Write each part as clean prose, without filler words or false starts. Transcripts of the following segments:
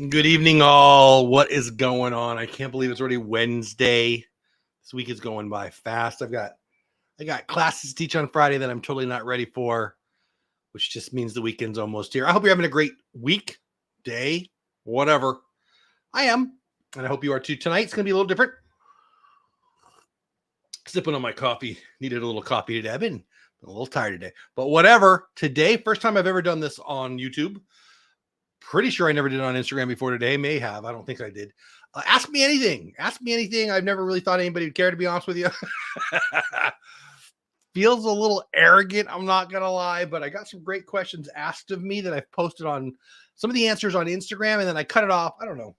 Good evening, all. What is going on? I can't believe it's already Wednesday. This week is going by fast. I got classes to teach on Friday that I'm totally not ready for, which just means the weekend's almost here. I hope you're having a great week, day, whatever. I am, and I hope you are too. Tonight's going to be a little different. Sipping on my coffee. Needed a little coffee today. I've been a little tired today, but whatever. Today, first time I've ever done this on YouTube. Pretty sure I never did it on Instagram before today. May have. I don't think I did. Ask me anything. Ask me anything. I've never really thought anybody would care, to be honest with you. Feels a little arrogant, I'm not going to lie, but I got some great questions asked of me that I've posted on some of the answers on Instagram, and then I cut it off. I don't know.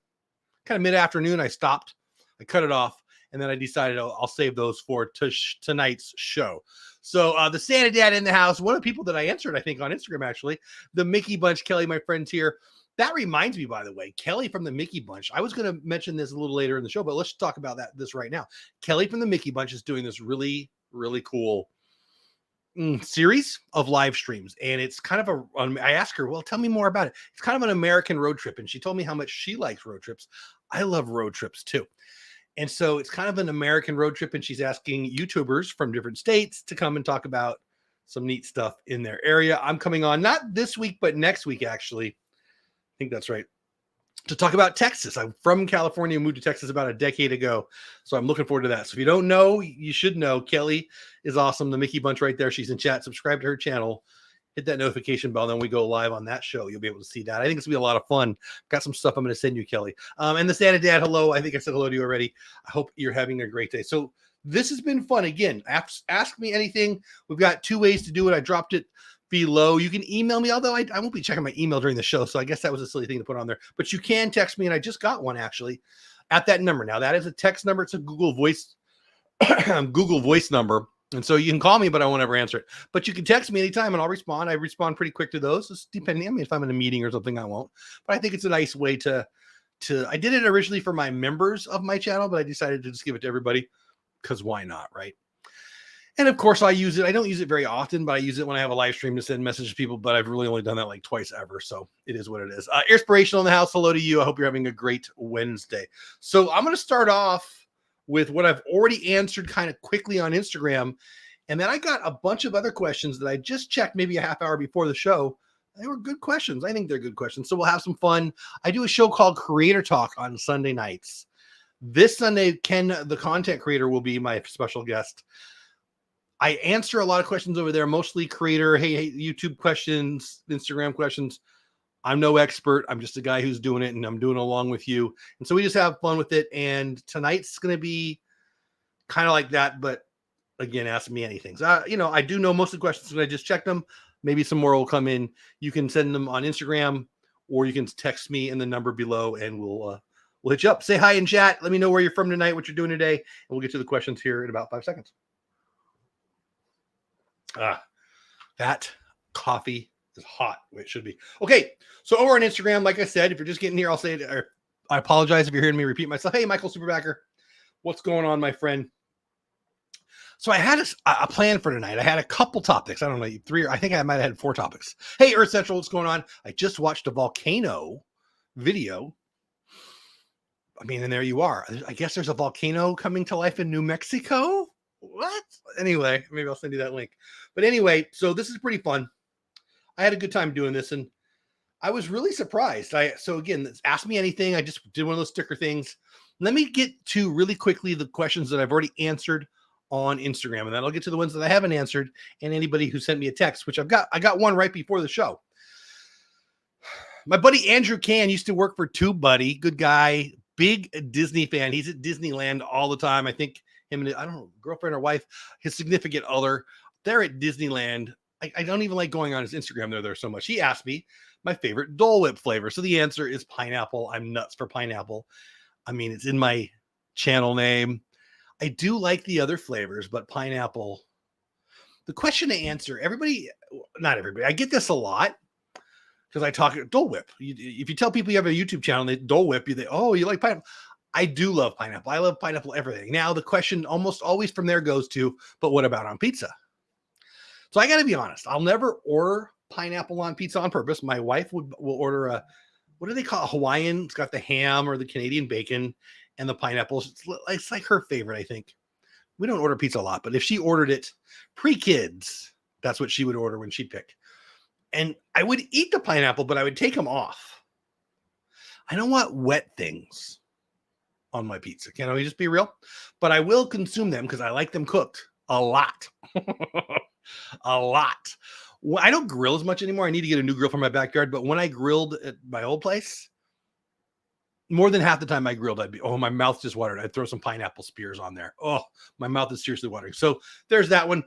Kind of mid-afternoon, I stopped. I cut it off, and then I decided I'll save those for tonight's show. So the Santa Dad in the house, one of the people that I answered, I think, on Instagram, actually, the Mickey Bunch, Kelly, my friend's here. That reminds me, by the way, Kelly from the Mickey Bunch. I was going to mention this a little later in the show, but let's talk about this right now. Kelly from the Mickey Bunch is doing this really, really cool series of live streams. And it's kind of I asked her, well, tell me more about it. It's kind of an American road trip. And she told me how much she likes road trips. I love road trips too. And so it's kind of an American road trip. And she's asking YouTubers from different states to come and talk about some neat stuff in their area. I'm coming on not this week, but next week, actually. I think that's right. To talk about Texas. I'm from California, moved to Texas about a decade ago. So I'm looking forward to that. So if you don't know, you should know. Kelly is awesome. The Mickey Bunch right there. She's in chat. Subscribe to her channel. Hit that notification bell. Then we go live on that show. You'll be able to see that. I think it's going to be a lot of fun. Got some stuff I'm going to send you, Kelly. And the Santa Dad, hello. I think I said hello to you already. I hope you're having a great day. So this has been fun. Again, ask me anything. We've got two ways to do it. I dropped it below. You can email me, although I won't be checking my email during the show, so I guess that was a silly thing to put on there. But you can text me, and I just got one actually at that number. Now that is a text number. It's a Google Voice number, and so you can call me, but I won't ever answer it. But you can text me anytime, and I'll respond. I respond pretty quick to those, just depending. I mean, if I'm in a meeting or something, I won't. But I think it's a nice way to. I did it originally for my members of my channel, but I decided to just give it to everybody because why not, right? And of course, I use it. I don't use it very often, but I use it when I have a live stream to send messages to people. But I've really only done that like twice ever. So it is what it is. Inspirational in the house. Hello to you. I hope you're having a great Wednesday. So I'm going to start off with what I've already answered kind of quickly on Instagram. And then I got a bunch of other questions that I just checked maybe a half hour before the show. They were good questions. I think they're good questions. So we'll have some fun. I do a show called Creator Talk on Sunday nights. This Sunday, Ken, the content creator, will be my special guest. I answer a lot of questions over there, mostly creator, hey, YouTube questions, Instagram questions. I'm no expert. I'm just a guy who's doing it, and I'm doing it along with you. And so we just have fun with it. And tonight's going to be kind of like that. But again, ask me anything. So, I do know most of the questions because I just checked them. Maybe some more will come in. You can send them on Instagram, or you can text me in the number below, and we'll hit you up. Say hi in chat. Let me know where you're from tonight, what you're doing today, and we'll get to the questions here in about 5 seconds. That coffee is hot. It should be. Okay, so over on Instagram, like I said, if you're just getting here, I'll say it. Or I apologize if you're hearing me repeat myself. Hey, Michael Superbacker, what's going on, my friend? So I had a plan for tonight. I had a couple topics. I don't know, 3 or I think I might have had 4 topics. Hey, Earth Central, what's going on? I just watched a volcano video. I mean, and there you are. I guess there's a volcano coming to life in New Mexico. What? Anyway, maybe I'll send you that link. But anyway, so this is pretty fun. I had a good time doing this, and I was really surprised. So again, ask me anything. I just did one of those sticker things. Let me get to really quickly the questions that I've already answered on Instagram, and then I'll get to the ones that I haven't answered, and anybody who sent me a text, which I got one right before the show. My buddy Andrew Can used to work for TubeBuddy. Good guy, big Disney fan. He's at Disneyland all the time. I think him and I don't know, girlfriend or wife, his significant other, they're at Disneyland. I don't even like going on his Instagram. They're so much. He asked me my favorite Dole Whip flavor. So the answer is pineapple. I'm nuts for pineapple. I mean, it's in my channel name. I do like the other flavors, but pineapple. The question to answer, not everybody. I get this a lot because I talk Dole Whip. If you tell people you have a YouTube channel, they Dole Whip, you like pineapple. I do love pineapple. I love pineapple everything. Now, the question almost always from there goes to, but what about on pizza? So I got to be honest. I'll never order pineapple on pizza on purpose. My wife will order what do they call it? Hawaiian? It's got the ham or the Canadian bacon and the pineapples. It's like her favorite, I think. We don't order pizza a lot, but if she ordered it pre-kids, that's what she would order when she'd pick. And I would eat the pineapple, but I would take them off. I don't want wet things on my pizza. Can I just be real? But I will consume them because I like them cooked a lot. A lot. Well, I don't grill as much anymore. I need to get a new grill for my backyard. But when I grilled at my old place, more than half the time I grilled, my mouth just watered. I'd throw some pineapple spears on there. Oh, my mouth is seriously watering. So there's that one.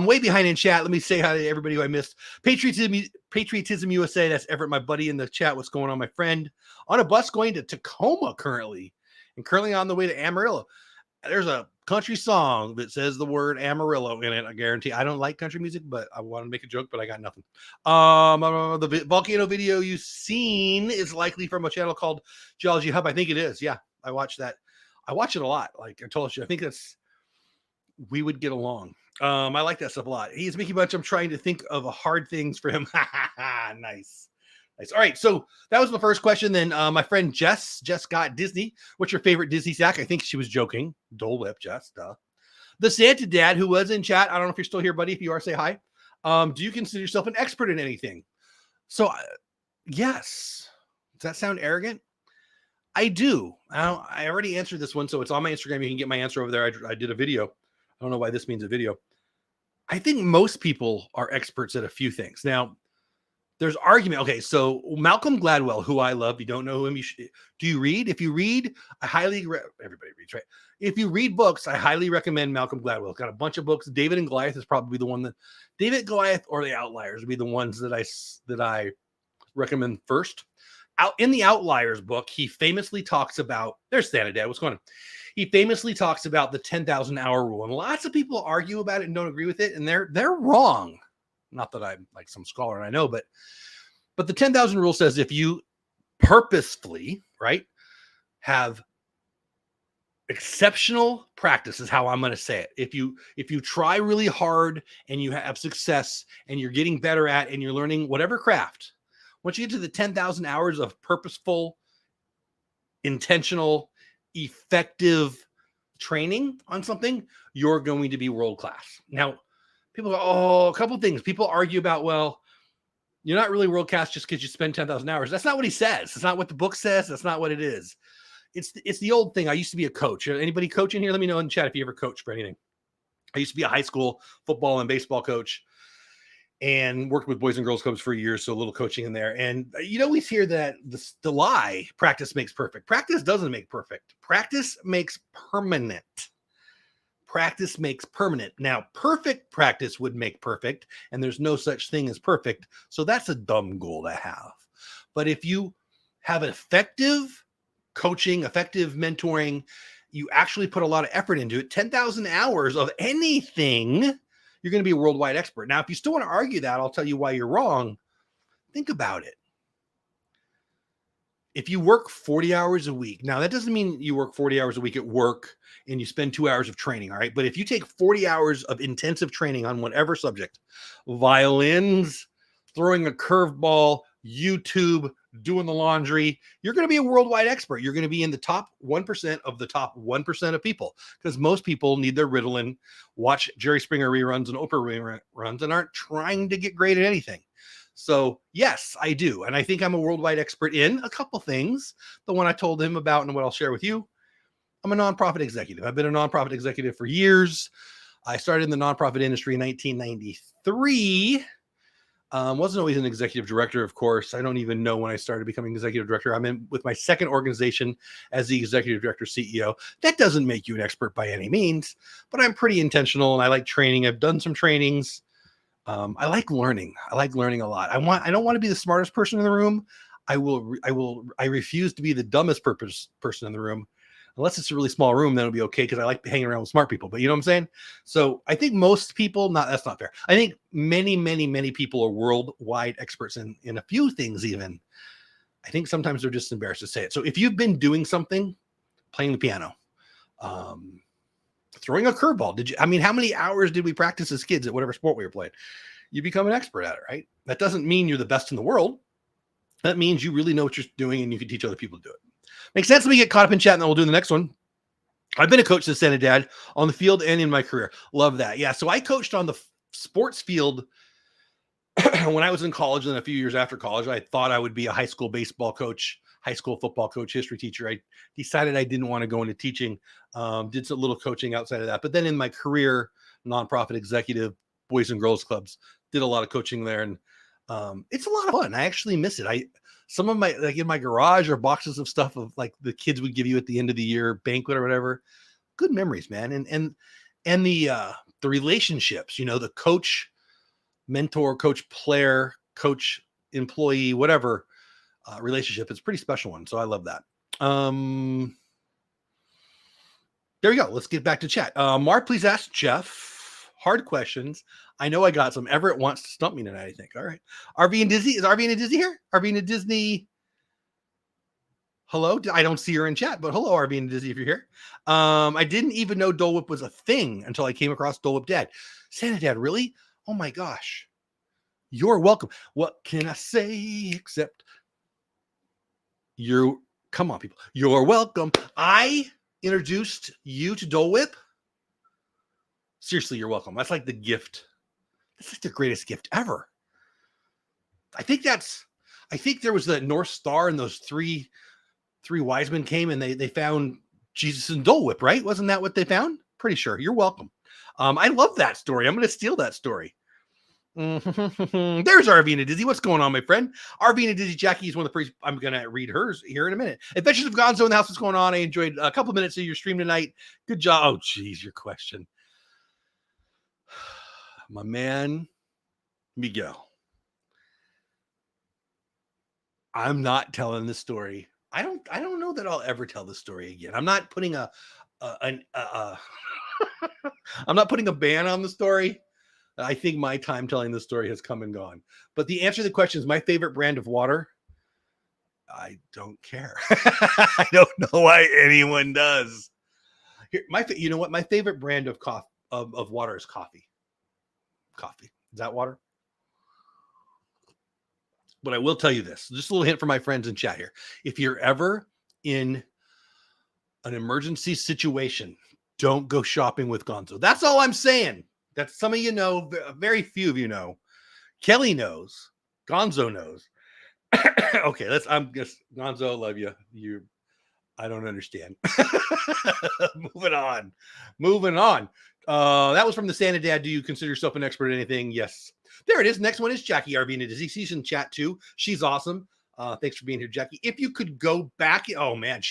Way behind in chat. Let me say hi to everybody who I missed. Patriotism USA. That's Everett, my buddy in the chat. What's going on, my friend? On a bus going to Tacoma currently, and currently on the way to Amarillo. There's a country song that says the word Amarillo in it. I guarantee. I don't like country music, but I want to make a joke, but I got nothing. The volcano video you've seen is likely from a channel called Geology Hub. I think it is. Yeah, I watch that. I watch it a lot. Like I told you, I think we would get along. I like that stuff a lot. He's Mickey Bunch. I'm trying to think of hard things for him. Nice. All right, so that was the first question. Then my friend Jess got Disney. What's your favorite Disney snack? I think she was joking. Dole Whip, Jess. Duh. The Santa Dad, who was in chat. I don't know if you're still here, buddy. If you are, say hi. Do you consider yourself an expert in anything? So, yes. Does that sound arrogant? I do. I already answered this one, so it's on my Instagram. You can get my answer over there. I did a video. I don't know why this means a video. I think most people are experts at a few things. Now, there's argument. Okay, so Malcolm Gladwell, who I love, you don't know him. Do you read? If you read, everybody reads, right? If you read books, I highly recommend Malcolm Gladwell. Got a bunch of books. David and Goliath is probably the one David, Goliath, or The Outliers would be the ones that I recommend first. Out in The Outliers book, he famously talks about. There's Santa Dad. What's going on? He famously talks about the 10,000 hour rule, and lots of people argue about it and don't agree with it, and they're wrong. Not that I'm like some scholar and I know, but the 10,000 rule says if you purposefully, right, have exceptional practice is how I'm going to say it. If you try really hard and you have success and you're getting better at and you're learning whatever craft, once you get to the 10,000 hours of purposeful, intentional, effective training on something, you're going to be world class. Now, people go, a couple things. People argue about, well, you're not really world class just because you spend 10,000 hours. That's not what he says. That's not what the book says. That's not what it is. It's the old thing. I used to be a coach. Anybody coaching here? Let me know in the chat if you ever coached for anything. I used to be a high school football and baseball coach and worked with boys and girls clubs for years. So a little coaching in there. And you always hear that the lie, practice makes perfect. Practice doesn't make perfect. Practice makes permanent. Practice makes permanent. Now, perfect practice would make perfect, and there's no such thing as perfect. So that's a dumb goal to have. But if you have effective coaching, effective mentoring, you actually put a lot of effort into it, 10,000 hours of anything, you're going to be a worldwide expert. Now, if you still want to argue that, I'll tell you why you're wrong. Think about it. If you work 40 hours a week, now that doesn't mean you work 40 hours a week at work and you spend 2 hours of training, all right? But if you take 40 hours of intensive training on whatever subject, violins, throwing a curveball, YouTube, doing the laundry, you're going to be a worldwide expert. You're going to be in the top 1% of the top 1% of people because most people need their Ritalin, watch Jerry Springer reruns and Oprah reruns and aren't trying to get great at anything. So yes, I do. And I think I'm a worldwide expert in a couple things. The one I told him about and what I'll share with you. I'm a nonprofit executive. I've been a nonprofit executive for years. I started in the nonprofit industry in 1993. Wasn't always an executive director, of course. I don't even know when I started becoming executive director. I'm in with my second organization as the executive director CEO. That doesn't make you an expert by any means, but I'm pretty intentional and I like training. I've done some trainings. I like learning. I like learning a lot. I don't want to be the smartest person in the room. I refuse to be the dumbest person in the room. Unless it's a really small room, then it'll be okay because I like hanging around with smart people. But you know what I'm saying? So I think most people, that's not fair. I think many, many, many people are worldwide experts in a few things even. I think sometimes they're just embarrassed to say it. So if you've been doing something, playing the piano, throwing a curveball, how many hours did we practice as kids at whatever sport we were playing? You become an expert at it, right? That doesn't mean you're the best in the world. That means you really know what you're doing and you can teach other people to do it. Makes sense. Let me get caught up in chat and then we'll do the next one. I've been a coach since then, Dad, on the field and in my career. Love that. Yeah. So I coached on the sports field when I was in college, and a few years after college. I thought I would be a high school baseball coach, high school football coach, history teacher. I decided I didn't want to go into teaching, did some little coaching outside of that. But then in my career, nonprofit executive, boys and girls clubs, did a lot of coaching there. And it's a lot of fun. I actually miss it. Some of my, like in my garage, are boxes of stuff of like the kids would give you at the end of the year banquet or whatever. Good memories, man. And the relationships, the coach, mentor, coach, player, coach, employee, whatever relationship. It's a pretty special one. So I love that. There we go. Let's get back to chat. Mark, please ask Jeff hard questions. I know I got some. Everett wants to stump me tonight, I think. All right. RV and Disney. Is RV and Disney here? RV and Disney. Hello. I don't see her in chat, but hello, RV and Disney, if you're here. I didn't even know Dole Whip was a thing until I came across Dole Whip Dad. Santa Dad, really? Oh my gosh. You're welcome. What can I say except come on, people. You're welcome. I introduced you to Dole Whip. Seriously, you're welcome. That's like the gift. That's like the greatest gift ever. I think there was the North Star and those three wise men came and they found Jesus and Dole Whip, right? Wasn't that what they found? Pretty sure. You're welcome. I love that story. I'm going to steal that story. There's Arvina Dizzy. What's going on, my friend? Arvina Dizzy Jackie is one of the first. I'm going to read hers here in a minute. Adventures of Gonzo in the house. What's going on? I enjoyed a couple minutes of your stream tonight. Good job. Oh, geez, your question. My man, Miguel. I'm not telling this story. I don't know that I'll ever tell this story again. I'm not putting I'm not putting a ban on the story. I think my time telling this story has come and gone. But the answer to the question is my favorite brand of water. I don't care. I don't know why anyone does. Here, you know what? My favorite brand of of water is coffee. Coffee. Is that water? But I will tell you this, just a little hint for my friends in chat here. If you're ever in an emergency situation, don't go shopping with Gonzo. That's all I'm saying. That some of you know, very few of you know. Kelly knows. Gonzo knows. Okay, Gonzo, love you. I don't understand. Moving on. That was from the Santa Dad. Do you consider yourself an expert at anything? Yes. There it is. Next one is Jackie Arvina Dizzy. She's in chat too. She's awesome. Thanks for being here, Jackie. If you could go back. Oh man,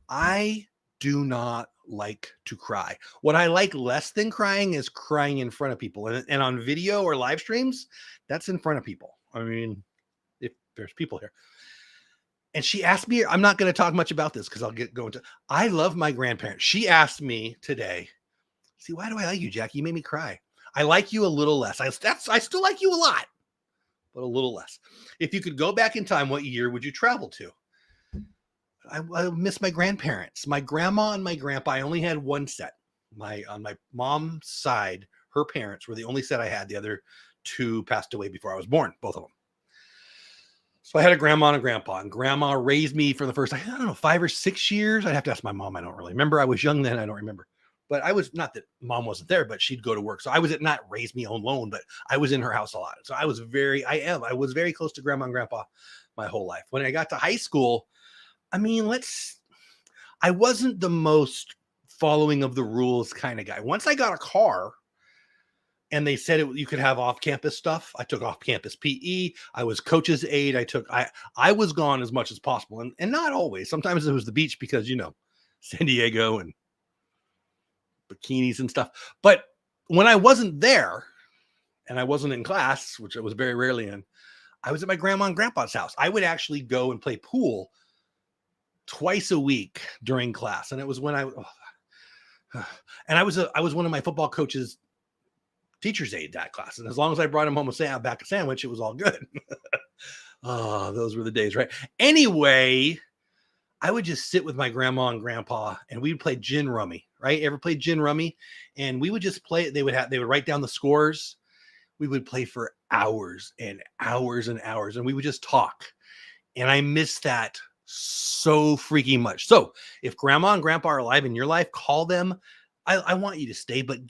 I do not like to cry. What I like less than crying is crying in front of people. And on video or live streams, that's in front of people. I mean, if there's people here. And she asked me, I'm not going to talk much about this because I'll go into. I love my grandparents. She asked me today, see, why do I like you, Jackie? You made me cry. I like you a little less. I still like you a lot, but a little less. If you could go back in time, what year would you travel to? I miss my grandparents. My grandma and my grandpa, I only had one set. On my mom's side, her parents were the only set I had. The other two passed away before I was born, both of them. So I had a grandma and a grandpa, and grandma raised me for the first, I don't know, 5 or 6 years. I'd have to ask my mom. I don't really remember. I was young then. I don't remember. But I was, not that mom wasn't there, but she'd go to work. So I was not raised me alone, but I was in her house a lot. So I was very close to grandma and grandpa my whole life. When I got to high school, I mean, I wasn't the most following of the rules kind of guy. Once I got a car and they said you could have off-campus stuff, I took off-campus PE. I was coach's aide. I was gone as much as possible. And not always. Sometimes it was the beach because, San Diego and bikinis and stuff. But when I wasn't there and I wasn't in class, which I was very rarely in, I was at my grandma and grandpa's house. I would actually go and play pool twice a week during class. And it was when I was one of my football coach's teacher's aide that class. And as long as I brought him home a bag of sandwich, it was all good. Oh, those were the days, right? Anyway, I would just sit with my grandma and grandpa and we'd play gin rummy, right? Ever played gin rummy? And we would just play it. They would write down the scores. we would play for hours and hours and hours, and we would just talk. And I miss that so freaking much. So if grandma and grandpa are alive in your life, call them. I want you to stay, but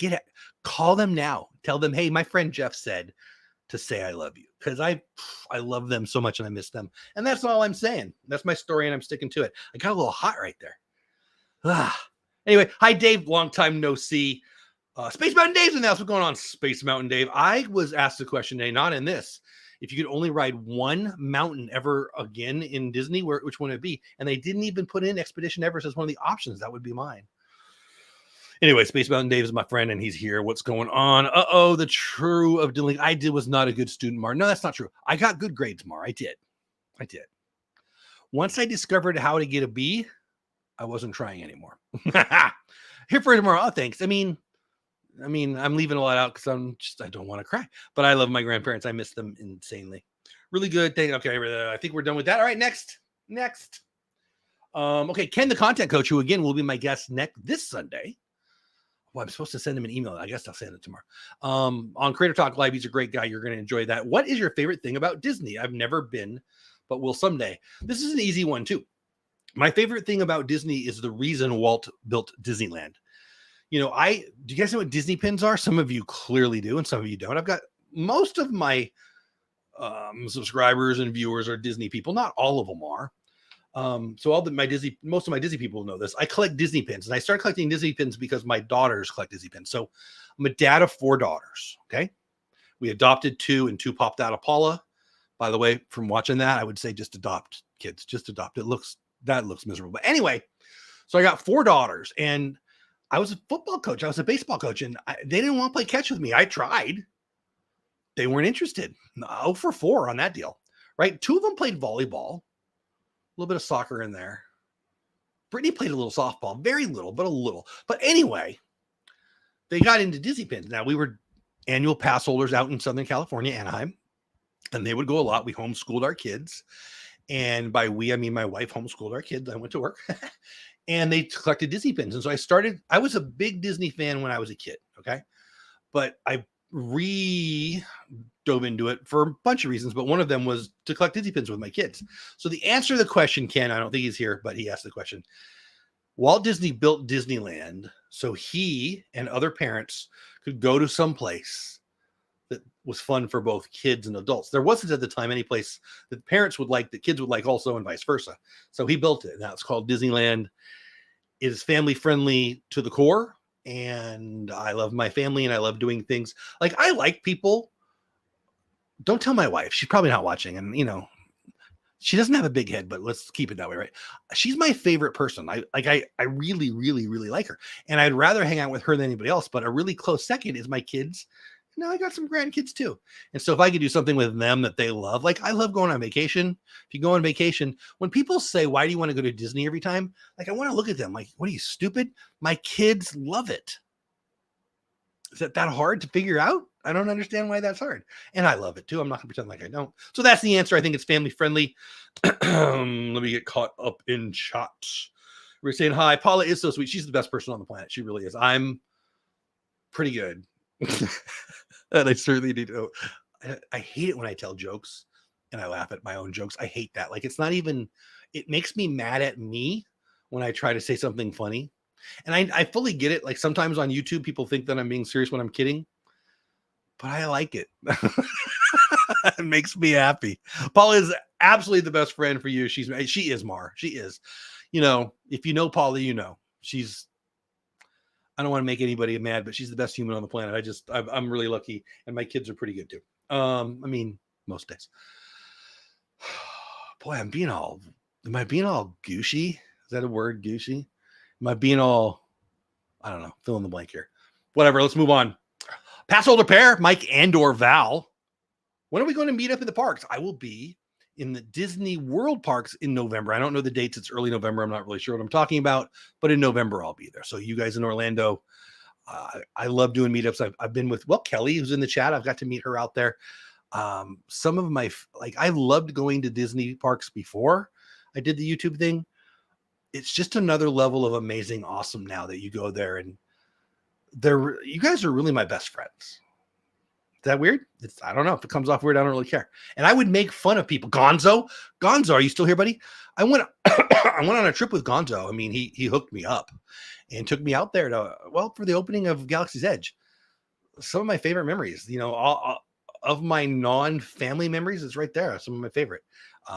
call them now. Tell them, hey, my friend Jeff said to say I love you, because I love them so much and I miss them. And that's all I'm saying. That's my story, and I'm sticking to it. I got a little hot right there. Anyway, hi Dave, long time no see. Space Mountain Dave's in the house. What's going on, Space Mountain Dave? I was asked a question today, not in this. If you could only ride one mountain ever again in Disney, which one would it be? And they didn't even put in Expedition Everest as one of the options. That would be mine. Anyway, Space Mountain Dave is my friend, and he's here. What's going on? The true of Disney. I was not a good student, Mar. No, that's not true. I got good grades, Mar. I did. Once I discovered how to get a B, I wasn't trying anymore. Here for tomorrow. Oh, thanks. I mean, I'm leaving a lot out because I don't want to cry, but I love my grandparents. I miss them insanely. Really good thing. Okay. I think we're done with that. All right. Next. Okay. Ken, the content coach, who again will be my guest this Sunday. Well, I'm supposed to send him an email. I guess I'll send it tomorrow. On Creator Talk Live. He's a great guy. You're going to enjoy that. What is your favorite thing about Disney? I've never been, but will someday. This is an easy one too. My favorite thing about Disney is the reason Walt built Disneyland. Do you guys know what Disney pins are? Some of you clearly do, and some of you don't. I've got most of my subscribers and viewers are Disney people. Not all of them are. So most of my Disney people know this. I collect Disney pins, and I started collecting Disney pins because my daughters collect Disney pins. So I'm a dad of 4 daughters. Okay. We adopted 2, and 2 popped out of Paula. By the way, from watching that, I would say just adopt kids, just adopt. That looks miserable. But anyway, so I got 4 daughters, and I was a football coach. I was a baseball coach, and they didn't want to play catch with me. I tried. They weren't interested. 0 for 4 on that deal, right? 2 of them played volleyball, a little bit of soccer in there. Brittany played a little softball, very little, but a little. But anyway, they got into Disney pins. Now, we were annual pass holders out in Southern California, Anaheim, and they would go a lot. We homeschooled our kids. And by we, I mean my wife homeschooled our kids. I went to work. And they collected Disney pins. And so I was a big Disney fan when I was a kid. Okay. But I dove into it for a bunch of reasons. But one of them was to collect Disney pins with my kids. So the answer to the question, Ken, I don't think he's here, but he asked the question. Walt Disney built Disneyland so he and other parents could go to some place that was fun for both kids and adults. There wasn't at the time any place that parents would like, that kids would like also, and vice versa. So he built it. Now it's called Disneyland. It is family friendly to the core. And I love my family, and I love doing things. Like, I like people. Don't tell my wife. She's probably not watching. And, she doesn't have a big head, but let's keep it that way, right? She's my favorite person. I really, really, really like her. And I'd rather hang out with her than anybody else. But a really close second is my kids. Now I got some grandkids too. And so if I could do something with them that they love, like I love going on vacation. If you go on vacation, when people say, why do you want to go to Disney every time? Like, I want to look at them like, what are you, stupid? My kids love it. Is that hard to figure out? I don't understand why that's hard. And I love it too. I'm not gonna pretend like I don't. So that's the answer. I think it's family friendly. Let me get caught up in chat. We're saying hi. Paula is so sweet. She's the best person on the planet. She really is. I'm pretty good. And I certainly do. I hate it when I tell jokes and I laugh at my own jokes. I hate that. Like, it makes me mad at me when I try to say something funny. And I fully get it. Like, sometimes on YouTube, people think that I'm being serious when I'm kidding, but I like it. It makes me happy. Paula is absolutely the best friend for you. She is, Mar. She is. If you know Paula, I don't want to make anybody mad, but she's the best human on the planet. I'm really lucky, and my kids are pretty good too. Most days. Boy, am I being all gushy? Is that a word, gushy? Am I being all, I don't know, fill in the blank here. Whatever, let's move on. Pass holder pair, Mike and/or Val. When are we going to meet up in the parks? I will be in the Disney World parks in November. I don't know the dates. It's early November. I'm not really sure what I'm talking about, but in November, I'll be there. So you guys in Orlando, I love doing meetups. I've been with, Kelly, who's in the chat. I've got to meet her out there. Some of I loved going to Disney parks before I did the YouTube thing. It's just another level of amazing, awesome now that you go there, and you guys are really my best friends. that weird? I don't know. If it comes off weird, I don't really care. And I would make fun of people. Gonzo, are you still here, buddy? I went I went on a trip with Gonzo. I mean, he hooked me up and took me out there for the opening of Galaxy's Edge. Some of my favorite memories, all of my non-family memories is right there. Some of my favorite.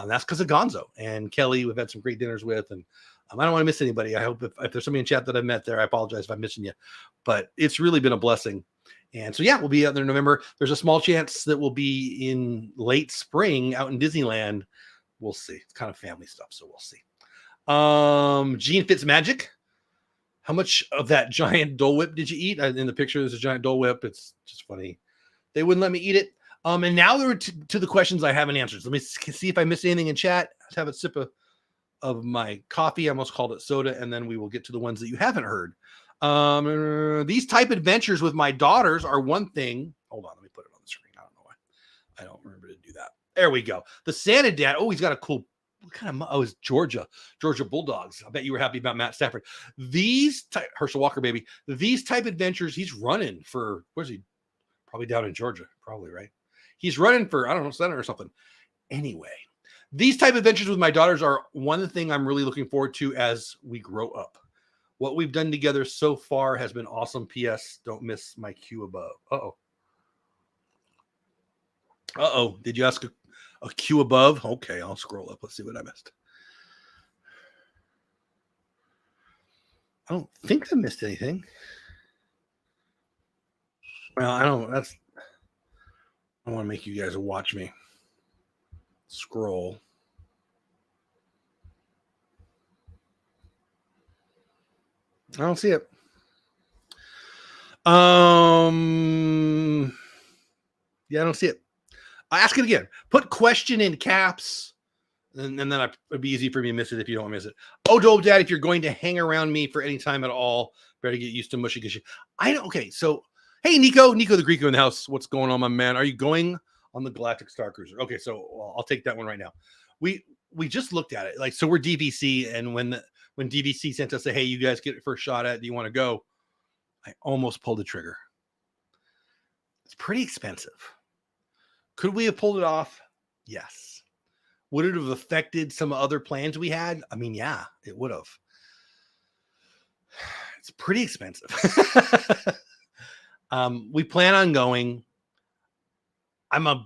That's because of Gonzo and Kelly. We've had some great dinners with, and I don't want to miss anybody. I hope if there's somebody in chat that I've met there, I apologize if I'm missing you, but it's really been a blessing. And so, yeah, we'll be out there in November. There's a small chance that we'll be in late spring out in Disneyland. We'll see. It's kind of family stuff, so we'll see. Gene Fitzmagic, how much of that giant Dole Whip did you eat? In the picture, there's a giant Dole Whip. It's just funny. They wouldn't let me eat it. And now there are to the questions I haven't answered. So let me see if I missed anything in chat. Let's have a sip of my coffee. I almost called it soda, and then we will get to the ones that you haven't heard. These type adventures with my daughters are one thing. Hold on, let me put it on the screen. I don't know why. I don't remember to do that. There we go. The Santa Dad. Oh, he's got a cool. What kind of? Oh, it's Georgia Bulldogs. I bet you were happy about Matt Stafford. Herschel Walker, baby. These type adventures. He's running for. Where's he? Probably down in Georgia. Probably right. He's running for, I don't know, Senate or something. Anyway, these type of adventures with my daughters are one thing I'm really looking forward to as we grow up. What we've done together so far has been awesome. P.S. Don't miss my cue above. Uh-oh. Did you ask a cue above? Okay, I'll scroll up. Let's see what I missed. I don't think I missed anything. Well, I don't want to make you guys watch me scroll. I don't see it. Yeah, I don't see it. I ask it again. Put question in caps, and then it'd be easy for me to miss it if you don't want to miss it. Oh, Dole Dad, if you're going to hang around me for any time at all, better get used to mushy gushy. Okay, so hey, Nico the Greeko in the house. What's going on, my man? Are you going on the Galactic Star Cruiser? Okay, so I'll take that one right now. We just looked at it. So we're DVC, and when DVC sent us hey, you guys get it first shot at, do you want to go? I almost pulled the trigger. It's pretty expensive. Could we have pulled it off? Yes. Would it have affected some other plans we had? I mean, yeah, it would have. It's pretty expensive. We plan on going. I'm a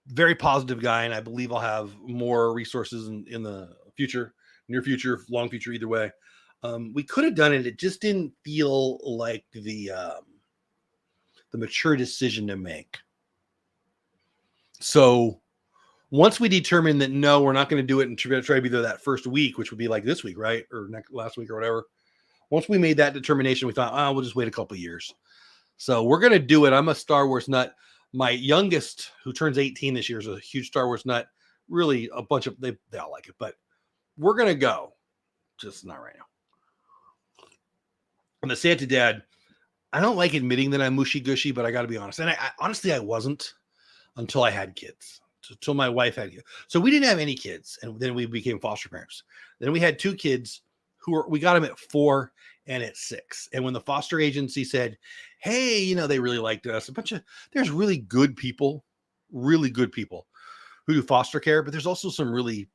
very positive guy, and I believe I'll have more resources in the future, near future, long future, either way. We could have done it. It just didn't feel like the mature decision to make. So once we determined that, no, we're not going to do it and try to be there that first week, which would be like this week, right? Or last week or whatever. Once we made that determination, we thought, we'll just wait a couple of years. So we're going to do it. I'm a Star Wars nut. My youngest, who turns 18 this year, is a huge Star Wars nut. Really, a bunch of, they all like it, but we're going to go. Just not right now. And the Santa Dad, I don't like admitting that I'm mushy gushy, but I got to be honest. And honestly, I wasn't until I had kids, until my wife had kids. So we didn't have any kids, and then we became foster parents. Then we had two kids we got them at 4 and at 6. And when the foster agency said, hey, they really liked us, there's really good people who do foster care, but there's also some really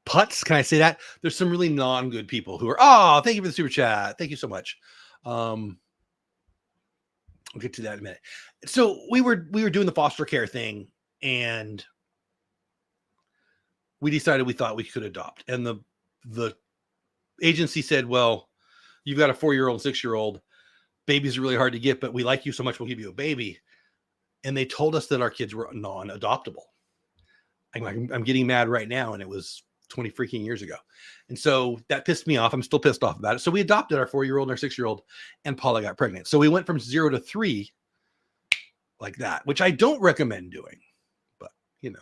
putts. Can I say that? There's some really non-good people who are, thank you for the super chat. Thank you so much. I'll get to that in a minute. So we were doing the foster care thing, and we decided we thought we could adopt. And the agency said, well, you've got a 4-year-old, 6-year-old. Babies are really hard to get, but we like you so much, we'll give you a baby. And they told us that our kids were non-adoptable. I'm getting mad right now, and it was 20 freaking years ago. And so that pissed me off. I'm still pissed off about it. So we adopted our 4-year-old and our 6-year-old, and Paula got pregnant. So we went from 0 to 3 like that, which I don't recommend doing. But, if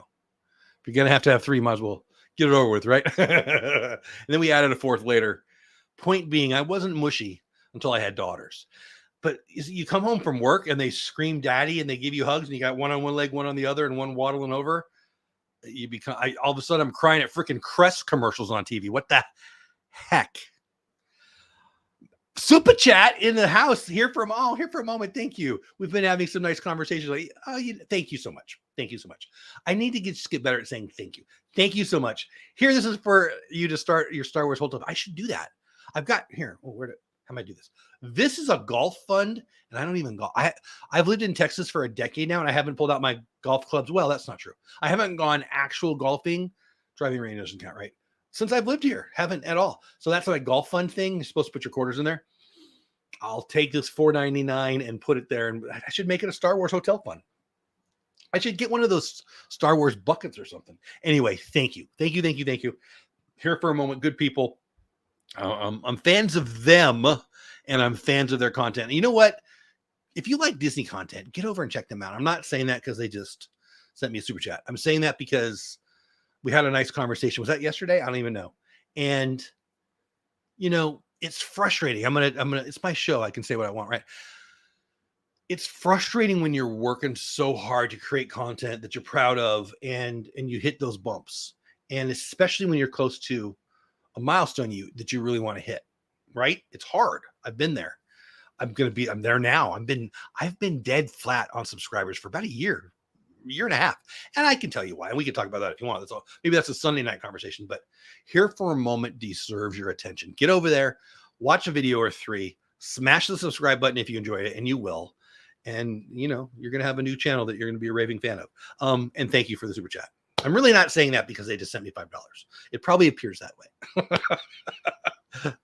you're going to have 3, might as well get it over with, right? And then we added a 4th later. Point being, I wasn't mushy until I had daughters. But you come home from work and they scream daddy and they give you hugs and you got one on one leg, one on the other, and one waddling over. All of a sudden I'm crying at freaking Crest commercials on TV. What the heck? Super chat in the house here for a moment. Thank you. We've been having some nice conversations. Like, thank you so much. Thank you so much. I need to just get better at saying thank you. Thank you so much. Here, this is for you to start your Star Wars whole time. I should do that. I've got here. Oh, how am I do this? This is a golf fund, and I don't even golf. I've lived in Texas for a decade now, and I haven't pulled out my golf clubs. Well, that's not true. I haven't gone actual golfing. Driving range doesn't count, right? Since I've lived here, haven't at all. So that's my golf fund thing. You're supposed to put your quarters in there. I'll take this $4.99 and put it there, and I should make it a Star Wars hotel fund. I should get one of those Star Wars buckets or something. Anyway, thank you. Here for a moment, good people. I'm fans of them, and I'm fans of their content. And you know what? If you like Disney content, get over and check them out. I'm not saying that because they just sent me a super chat. I'm saying that because we had a nice conversation. Was that yesterday? I don't even know. And it's frustrating. It's my show. I can say what I want, right? It's frustrating when you're working so hard to create content that you're proud of and you hit those bumps. And especially when you're close to a milestone that you really want to hit, right? It's hard. I've been there. I'm there now. I've been dead flat on subscribers for about a year and a half. And I can tell you why. And we can talk about that if you want. Maybe that's a Sunday night conversation, but Here for a Moment deserves your attention. Get over there, watch a video or 3, smash the subscribe button if you enjoyed it, and you will. And you're going to have a new channel that you're going to be a raving fan of. And thank you for the super chat. I'm really not saying that because they just sent me $5. It probably appears that way,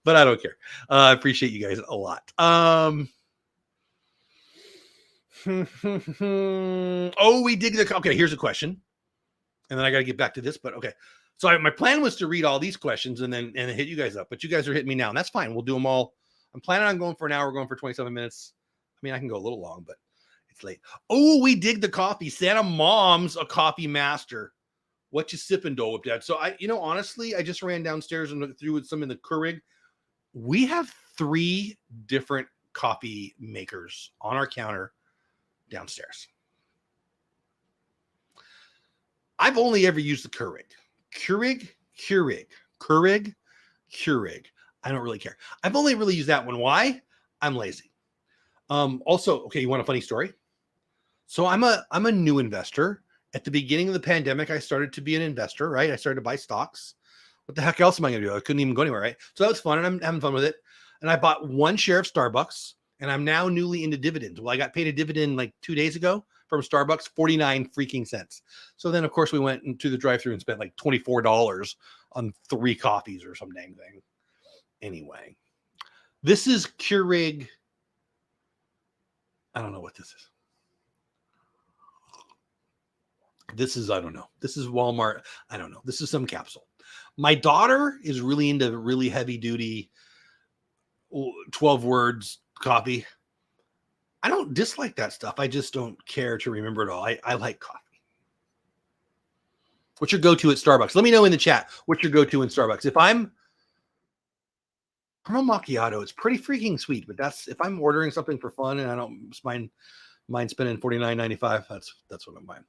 but I don't care. I appreciate you guys a lot. We dig the. Okay, here's a question, and then I got to get back to this. But okay, so my plan was to read all these questions and then hit you guys up, but you guys are hitting me now, and that's fine. We'll do them all. I'm planning on going for an hour. We're going for 27 minutes. I mean, I can go a little long, but it's late. Oh, we dig the coffee. Santa Mom's a coffee master. What you sipping, Dole Whip Dad? So honestly, I just ran downstairs and looked through with some in the Keurig. We have 3 different coffee makers on our counter downstairs. I've only ever used the Keurig. I don't really care. I've only really used that one. Why? I'm lazy. Also, okay, you want a funny story? So I'm a new investor. At the beginning of the pandemic, I started to be an investor, right? I started to buy stocks. What the heck else am I going to do? I couldn't even go anywhere, right? So that was fun, and I'm having fun with it. And I bought 1 share of Starbucks, and I'm now newly into dividends. Well, I got paid a dividend like 2 days ago from Starbucks, 49 freaking cents. So then, of course, we went into the drive-thru and spent like $24 on 3 coffees or some dang thing. Anyway, this is Keurig. I don't know what this is. I don't know. This is Walmart. I don't know. This is some capsule. My daughter is really into really heavy duty 12 words coffee. I don't dislike that stuff. I just don't care to remember it all. I like coffee. What's your go-to at Starbucks? Let me know in the chat. What's your go-to in Starbucks? If I'm a macchiato, it's pretty freaking sweet, but if I'm ordering something for fun and I don't mind spending $49.95, that's what I'm buying.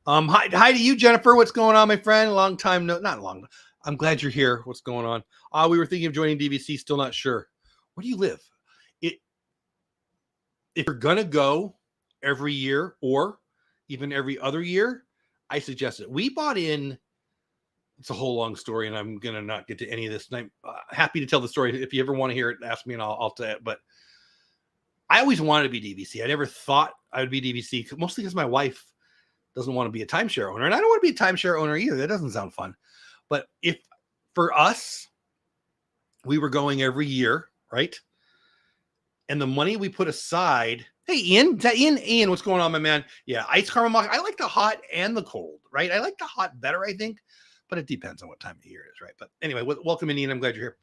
Hi to you, Jennifer. What's going on, my friend? Long time not long. I'm glad you're here. What's going on? We were thinking of joining DVC. Still not sure. Where do you live? If you're gonna go every year or even every other year, I suggest it. We bought in. It's a whole long story, and I'm gonna not get to any of this. And I'm happy to tell the story. If you ever want to hear it, ask me, and I'll tell it. But I always wanted to be DVC. I never thought I would be DVC, mostly because my wife doesn't want to be a timeshare owner, and I don't want to be a timeshare owner either. That doesn't sound fun. But if for us, we were going every year, right? And the money we put aside. Hey, Ian, is that Ian? Ian, what's going on, my man? Yeah, ice caramel. I like the hot and the cold, right? I like the hot better, I think, but it depends on what time of year it is, right? But anyway, welcome in, Ian. I'm glad you're here.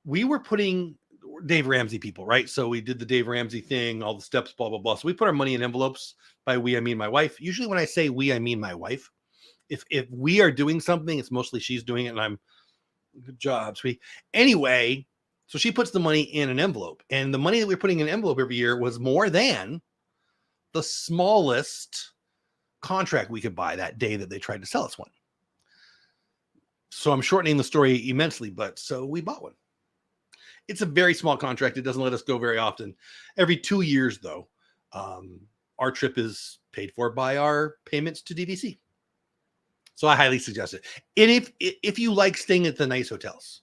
We were putting Dave Ramsey people, right? So we did the Dave Ramsey thing, all the steps, blah, blah, blah. So we put our money in envelopes. By we, I mean my wife. Usually when I say we, I mean my wife. If we are doing something, it's mostly she's doing it, and I'm good job, sweetie. Anyway, so she puts the money in an envelope, and the money that we're putting in an envelope every year was more than the smallest contract we could buy that day that they tried to sell us one. So I'm shortening the story immensely, but so we bought one. It's a very small contract. It doesn't let us go very often. Every 2 years, though, our trip is paid for by our payments to DVC. So I highly suggest it. And if you like staying at the nice hotels,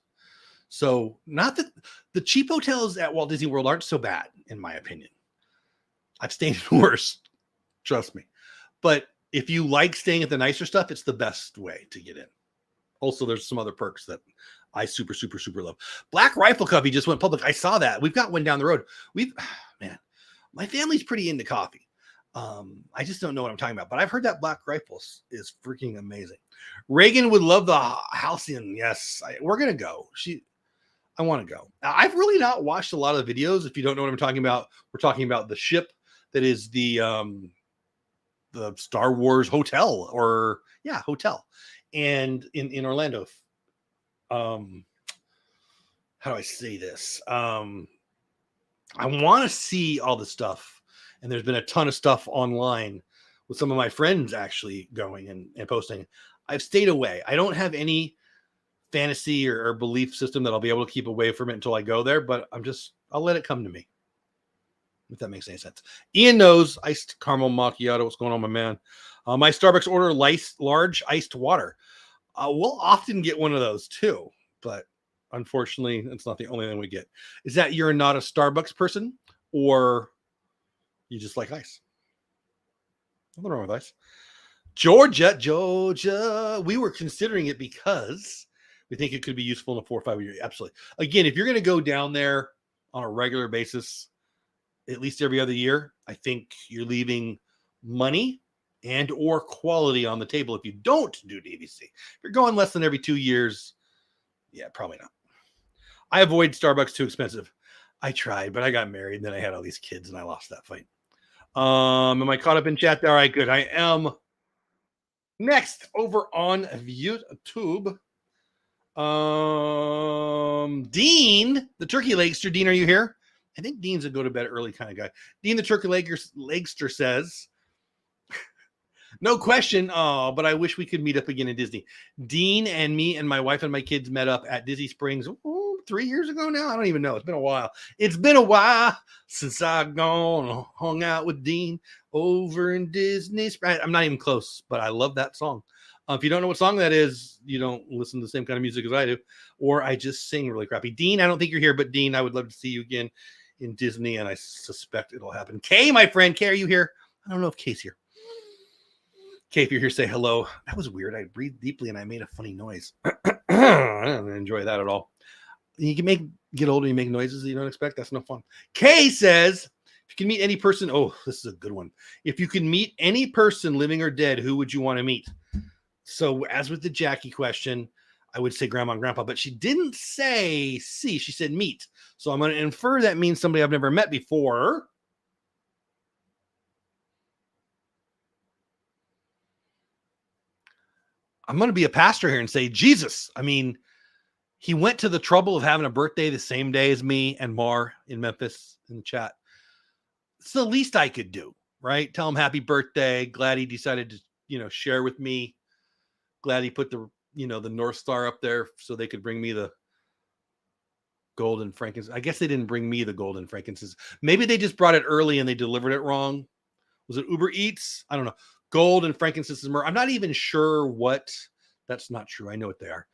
so not that the cheap hotels at Walt Disney World aren't so bad, in my opinion. I've stayed in worse, trust me. But if you like staying at the nicer stuff, it's the best way to get in. Also, there's some other perks that I super love. Black Rifle Coffee just went public. I saw that. We've got one down the road. Man, my family's pretty into coffee. I just don't know what I'm talking about, but I've heard that Black Rifle is freaking amazing. Reagan would love the Halcyon. Yes, we're going to go. I want to go. Now, I've really not watched a lot of the videos. If you don't know what I'm talking about, we're talking about the ship that is the Star Wars hotel hotel. And in Orlando, how do I say this? I want to see all the stuff. And there's been a ton of stuff online with some of my friends actually going and posting. I've stayed away. I don't have any fantasy or belief system that I'll be able to keep away from it until I go there, but I'll let it come to me. If that makes any sense. Ian knows iced caramel macchiato. What's going on, my man? My Starbucks order large iced water. We'll often get one of those too, but unfortunately, it's not the only thing we get. Is that you're not a Starbucks person or you just like ice? Nothing wrong with ice. Georgia. We were considering it because we think it could be useful in a 4 or 5 year. Absolutely. Again, if you're going to go down there on a regular basis, at least every other year, I think you're leaving money and or quality on the table if you don't do DVC. If you're going less than every 2 years, yeah, probably not. I avoid Starbucks, too expensive. I tried, but I got married and then I had all these kids and I lost that fight. Am I caught up in chat? All right, good. I am. Next, over on YouTube, Dean, the turkey legster. Dean, are you here? I think Dean's a go to bed early kind of guy. Dean, the turkey legster says, no question. Oh, but I wish we could meet up again in Disney. Dean and me and my wife and my kids met up at Disney Springs 3 years ago now. I don't even know. It's been a while. It's been a while since I've gone hung out with Dean over in Disney Springs. I'm not even close, but I love that song. If you don't know what song that is, you don't listen to the same kind of music as I do, or I just sing really crappy. Dean, I don't think you're here, but Dean, I would love to see you again in Disney, and I suspect it'll happen. Kay, my friend, Kay, are you here? I don't know if Kay's here. Kay, if you're here, say hello. That was weird. I breathed deeply and I made a funny noise. I don't enjoy that at all. You can get older, you make noises that you don't expect. That's no fun. Kay says, if you can meet any person, oh, this is a good one. If you can meet any person, living or dead, who would you want to meet? So as with the Jackie question, I would say grandma and grandpa, but she didn't say see, she said meet. So I'm going to infer that means somebody I've never met before. I'm going to be a pastor here and say Jesus. I mean, he went to the trouble of having a birthday the same day as me and Mar in Memphis in the chat. It's the least I could do, right? Tell him happy birthday. Glad he decided to, share with me. Glad he put the North Star up there so they could bring me the gold and frankincense. I guess they didn't bring me the gold and frankincense. Maybe they just brought it early and they delivered it wrong. Was it Uber Eats? I don't know. Gold and frankincense and myrrh. I'm not even sure what. That's not true. I know what they are.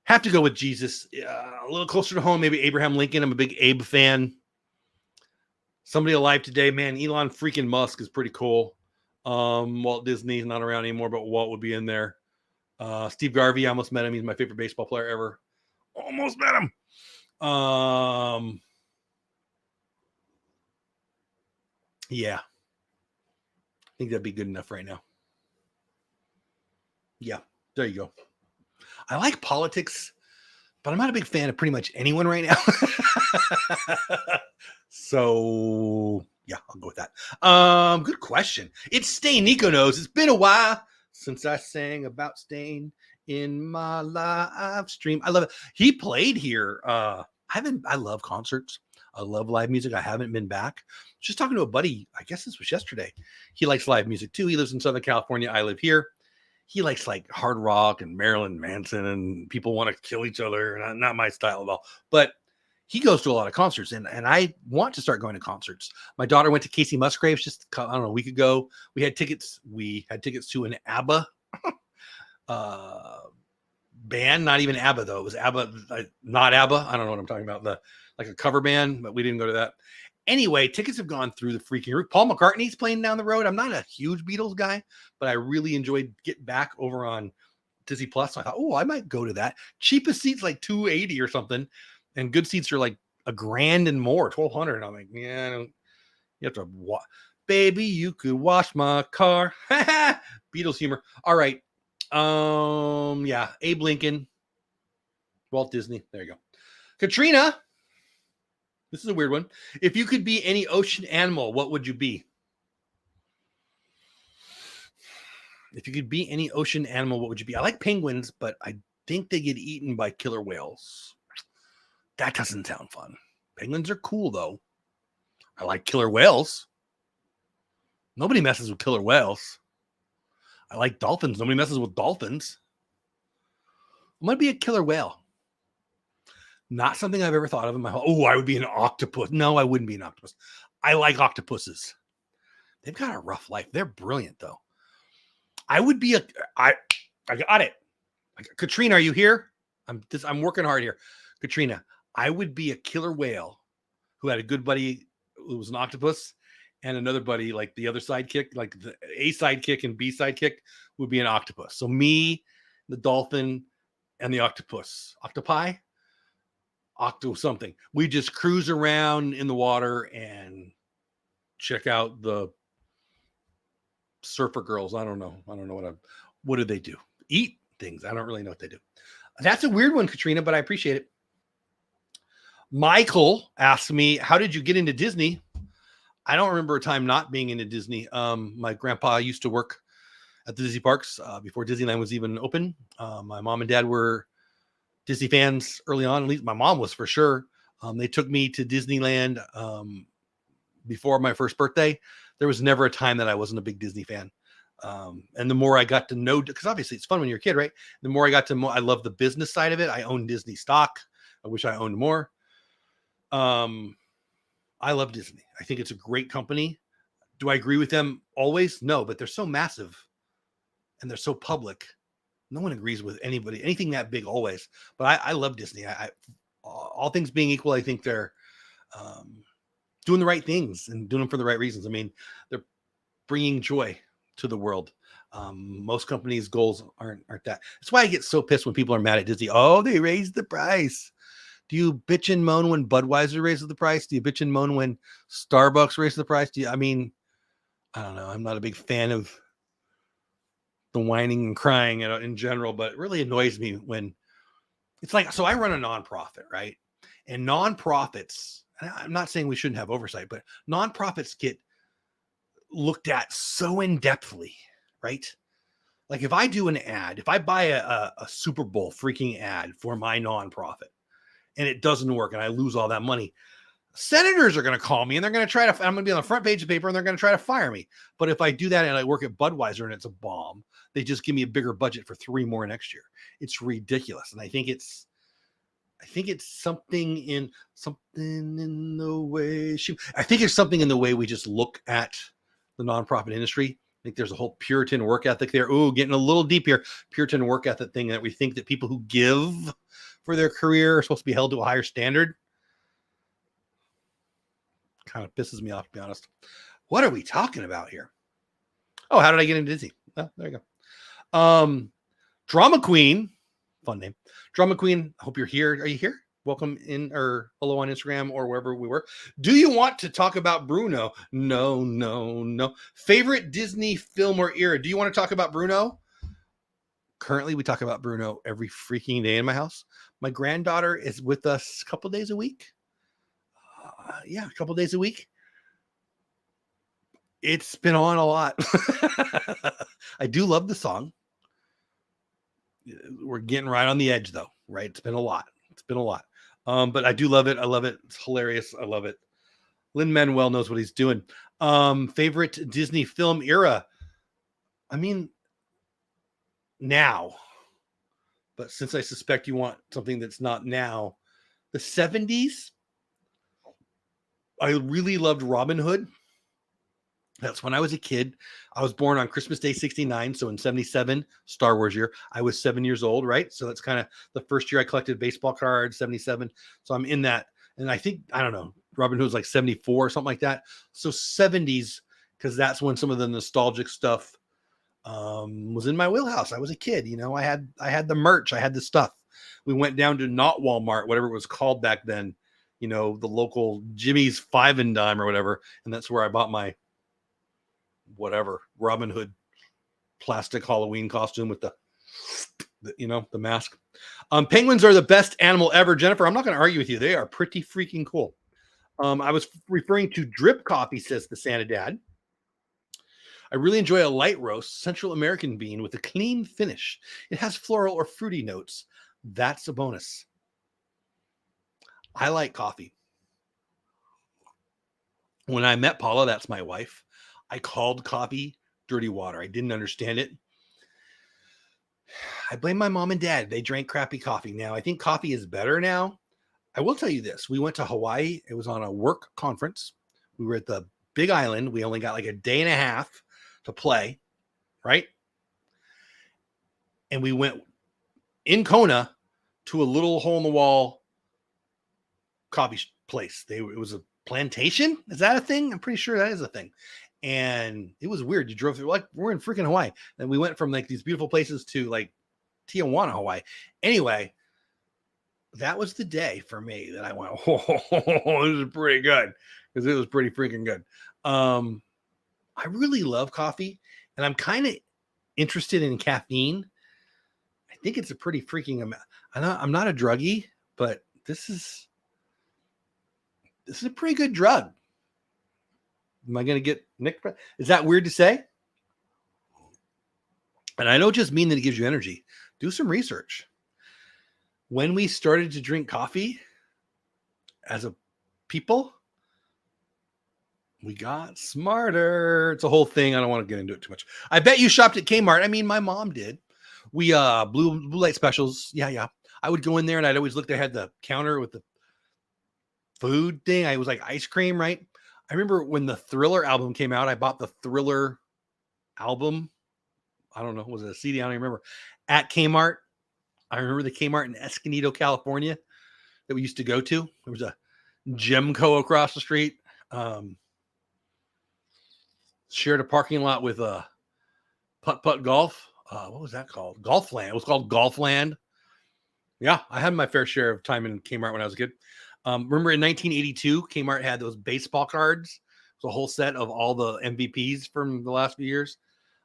Have to go with Jesus. A little closer to home, maybe Abraham Lincoln. I'm a big Abe fan. Somebody alive today, man. Elon freaking Musk is pretty cool. Walt Disney's not around anymore, but Walt would be in there. Steve Garvey, I almost met him. He's my favorite baseball player ever. Almost met him. Yeah. I think that'd be good enough right now. Yeah, there you go. I like politics, but I'm not a big fan of pretty much anyone right now. So yeah, I'll go with that. Good question. It's Stain. Nico knows. It's been a while since I sang about Stain in my live stream. I love it. He played here. I love concerts. I love live music. I haven't been back. Just talking to a buddy. I guess this was yesterday. He likes live music too. He lives in Southern California. I live here. he likes like hard rock and Marilyn Manson, and people want to kill each other. Not my style at all. But he goes to a lot of concerts, and I want to start going to concerts. My daughter went to Casey Musgraves just, I don't know, a week ago. We had tickets to an ABBA band, not even ABBA though. It was ABBA, not ABBA. I don't know what I'm talking about. Like a cover band, but we didn't go to that. Anyway, tickets have gone through the freaking roof. Paul McCartney's playing down the road. I'm not a huge Beatles guy, but I really enjoyed getting back over on Disney Plus. So I thought, oh, I might go to that. Cheapest seats like $280 or something, and good seats are like $1,000 and more, $1,200. And I'm like, yeah, I don't. You have to baby, you could wash my car. Beatles humor. All right. Yeah, Abe Lincoln, Walt Disney. There you go. Katrina. This is a weird one. If you could be any ocean animal, what would you be? If you could be any ocean animal, what would you be? I like penguins, but I think they get eaten by killer whales. That doesn't sound fun. Penguins are cool, though. I like killer whales. Nobody messes with killer whales. I like dolphins. Nobody messes with dolphins. I'm going to be a killer whale. Not something I've ever thought of in my whole. Oh, I would be an octopus. No, I wouldn't be an octopus. I like octopuses. They've got a rough life. They're brilliant, though. I would be I got it. Katrina, are you here? I'm working hard here. Katrina, I would be a killer whale who had a good buddy who was an octopus, and another buddy, like the other sidekick, like the A sidekick and B sidekick, would be an octopus. So me, the dolphin, and the octopus. Octopi? Octo something. We just cruise around in the water and check out the surfer girls. I don't know what do they do? Eat things. I don't really know what they do. That's a weird one, Katrina, but I appreciate it. Michael asked me, how did you get into Disney? I don't remember a time not being into Disney. My grandpa used to work at the Disney parks before Disneyland was even open. My mom and dad were Disney fans early on. At least my mom was, for sure. They took me to Disneyland before my first birthday. There was never a time that I wasn't a big Disney fan. And the more I got to know, because obviously it's fun when you're a kid, right? The more I got to know, I love the business side of it. I own Disney stock. I wish I owned more. I love Disney. I think it's a great company. Do I agree with them always? No, but they're so massive and they're so public. No one agrees with anybody, anything that big always. But I love Disney. All things being equal, I think they're doing the right things and doing them for the right reasons. I mean, they're bringing joy to the world. Most companies' goals aren't that. That's why I get so pissed when people are mad at Disney. Oh, they raised the price. Do you bitch and moan when Budweiser raises the price? Do you bitch and moan when Starbucks raises the price? I don't know. I'm not a big fan of the whining and crying in general, but it really annoys me when it's like, so I run a nonprofit, right? And nonprofits, I'm not saying we shouldn't have oversight, but nonprofits get looked at so in-depthly, right? Like if I do an ad, if I buy a Super Bowl freaking ad for my nonprofit and it doesn't work and I lose all that money, senators are going to call me and they're going to try to, I'm going to be on the front page of the paper and they're going to try to fire me. But if I do that and I work at Budweiser and it's a bomb, they just give me a bigger budget for 3 more next year. It's ridiculous. And I think it's something in the way I think it's something in the way we just look at the nonprofit industry. I think there's a whole Puritan work ethic there. Ooh, getting a little deep here. Puritan work ethic thing that we think that people who give for their career are supposed to be held to a higher standard. Kind of pisses me off, to be honest. What are we talking about here? Oh, how did I get into Disney? Well, there you go. Drama Queen, fun name. Drama Queen, I hope you're here. Are you here? Welcome in, or hello on Instagram or wherever we were. Do you want to talk about Bruno? No. Favorite Disney film or era? Do you want to talk about Bruno? Currently, we talk about Bruno every freaking day in my house. My granddaughter is with us a couple days a week. A couple days a week. It's been on a lot. I do love the song. We're getting right on the edge, though, right? It's been a lot. But I do love it. I love it. It's hilarious. I love it. Lin-Manuel knows what he's doing. Favorite Disney film era? I mean, now, but since I suspect you want something that's not now, the 70s, I really loved Robin Hood. That's when I was a kid. I was born on Christmas Day, 69. So in 77, Star Wars year, I was 7 years old, right? So that's kind of the first year I collected baseball cards, 77. So I'm in that. And I think, I don't know, Robin Hood was like 74 or something like that. So 70s, because that's when some of the nostalgic stuff was in my wheelhouse. I was a kid, you know, I had the merch, I had the stuff. We went down to not Walmart, whatever it was called back then, you know, the local Jimmy's 5 and Dime or whatever. And that's where I bought my whatever Robin Hood plastic Halloween costume with the you know, the mask. Penguins are the best animal ever, Jennifer. I'm not going to argue with you. They are pretty freaking cool. I was referring to drip coffee, says the Santa Dad. I really enjoy a light roast Central American bean with a clean finish. It has floral or fruity notes. That's a bonus. I like coffee. When I met Paula, that's my wife, I called coffee dirty water. I didn't understand it. I blame my mom and dad. They drank crappy coffee. Now, I think coffee is better now. I will tell you this. We went to Hawaii. It was on a work conference. We were at the Big Island. We only got like a day and a half to play, right? And we went in Kona to a little hole-in-the-wall coffee place. It was a plantation. Is that a thing? I'm pretty sure that is a thing. And it was weird. You drove through, like, we're in freaking Hawaii. And we went from like these beautiful places to like Tijuana, Hawaii. Anyway, that was the day for me that I went, oh, this is pretty good. Because it was pretty freaking good. I really love coffee. And I'm kind of interested in caffeine. I think it's a pretty freaking amount. I'm not a druggie, but this is a pretty good drug. Am I going to get nicked? Is that weird to say? And I don't just mean that it gives you energy. Do some research. When we started to drink coffee as a people, we got smarter. It's a whole thing. I don't want to get into it too much. I bet you shopped at Kmart. I mean, my mom did. We blue light specials. Yeah. I would go in there and I'd always look. They had the counter with the food thing. I was like ice cream, right? I remember when the Thriller album came out, I bought the Thriller album. I don't know. Was it a CD? I don't even remember. At Kmart. I remember the Kmart in Escondido, California that we used to go to. There was a Gemco across the street. Shared a parking lot with Putt Golf. What was that called? Golfland. It was called Golfland. Yeah, I had my fair share of time in Kmart when I was a kid. Remember in 1982, Kmart had those baseball cards. It was a whole set of all the MVPs from the last few years.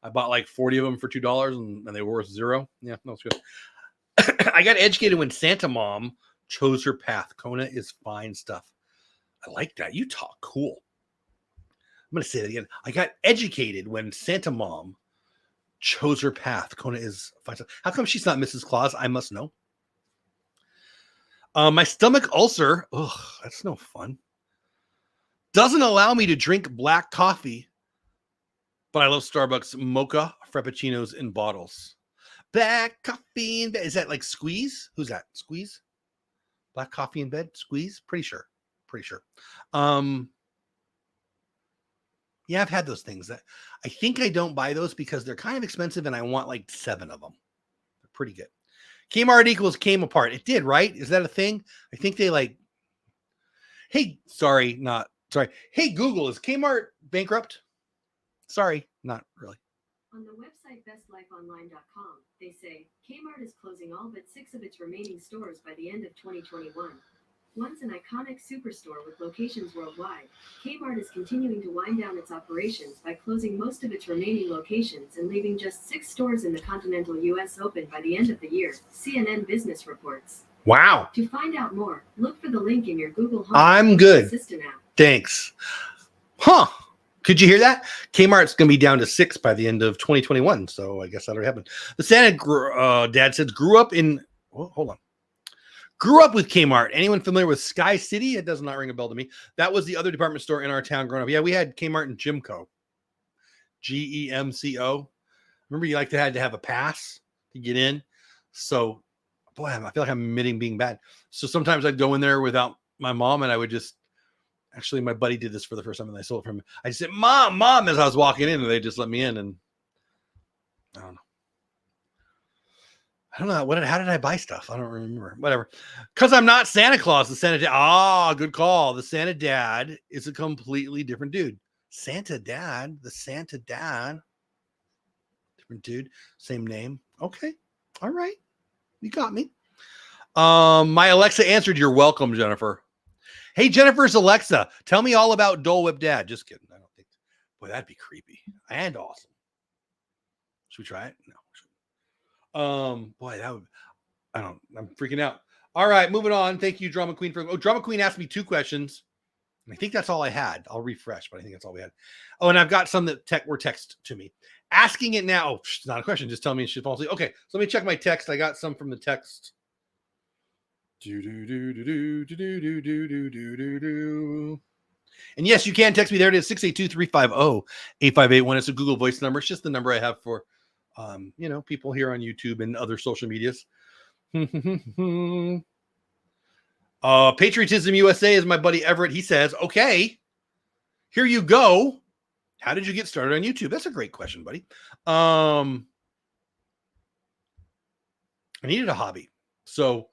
I bought like 40 of them for $2 and they were worth $0. Yeah, that was good. I got educated when Santa Mom chose her path. Kona is fine stuff. I like that. You talk cool. I'm going to say that again. I got educated when Santa Mom chose her path. Kona is fine stuff. How come she's not Mrs. Claus? I must know. My stomach ulcer, that's no fun. Doesn't allow me to drink black coffee, but I love Starbucks mocha frappuccinos in bottles. Black coffee in bed. Is that like Squeeze? Who's that? Squeeze? Black coffee in bed? Squeeze? Pretty sure. Yeah, I've had those things. I think I don't buy those because they're kind of expensive and I want like 7 of them. They're pretty good. Kmart equals came apart. It did, right? Is that a thing? I think they like, hey, sorry. Hey, Google, is Kmart bankrupt? Sorry, not really. On the website bestlifeonline.com, they say Kmart is closing all but 6 of its remaining stores by the end of 2021. Once an iconic superstore with locations worldwide, Kmart is continuing to wind down its operations by closing most of its remaining locations and leaving just 6 stores in the continental U.S. open by the end of the year, CNN Business reports. Wow. To find out more, look for the link in your Google Home I'm good. Assistant app. Thanks. Huh. Could you hear that? Kmart's going to be down to 6 by the end of 2021. So I guess that already happened. The Santa Dad says, grew up with Kmart. Anyone familiar with Sky City? It does not ring a bell to me. That was the other department store in our town growing up. Yeah, we had Kmart and Gemco. Gemco. Remember, you had to have a pass to get in. So, boy, I feel like I'm admitting being bad. So sometimes I'd go in there without my mom, and I would just, actually, my buddy did this for the first time, and I sold it from him. I just said, Mom, as I was walking in, and they just let me in, and I don't know. How did I buy stuff? I don't remember. Whatever. Because I'm not Santa Claus, the Santa Dad. Good call. The Santa Dad is a completely different dude. Santa Dad, the Santa Dad. Different dude. Same name. Okay. All right. You got me. My Alexa answered. You're welcome, Jennifer. Hey, Jennifer's Alexa. Tell me all about Dole Whip Dad. Just kidding. I don't think. Boy, that'd be creepy and awesome. Should we try it? No. Boy, that would, I'm freaking out. All right, moving on. Thank you, Drama Queen. Drama Queen asked me 2 questions. I think that's all I had. I'll refresh, but I think that's all we had. Oh, and I've got some that were text to me. Asking it now. It's not a question. Just tell me if she falls asleep. Okay, so let me check my text. I got some from the text. And yes, you can text me. There it is, 682-350-8581. It's a Google Voice number. It's just the number I have for people here on YouTube and other social medias. Patriotism USA is my buddy Everett. He says, okay, here you go. How did you get started on YouTube? That's a great question, buddy. I needed a hobby. So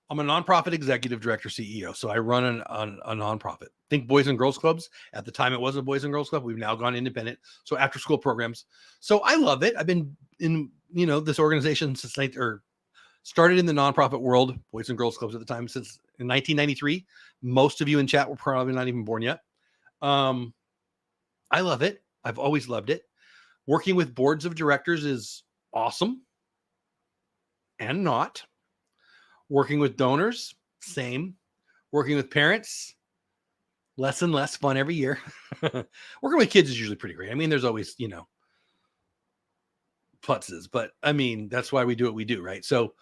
I'm a nonprofit executive director, CEO. So I run a nonprofit. Think Boys and Girls Clubs. At the time, it was a Boys and Girls Club. We've now gone independent. So after school programs. So I love it. I've been in, this organization since started in the nonprofit world, Boys and Girls Clubs at the time, since in 1993. Most of you in chat were probably not even born yet. I love it. I've always loved it. Working with boards of directors is awesome and not. Working with donors, same. Working with parents, less and less fun every year. Working with kids is usually pretty great. I mean, there's always, putzes, but I mean, that's why we do what we do, right? So,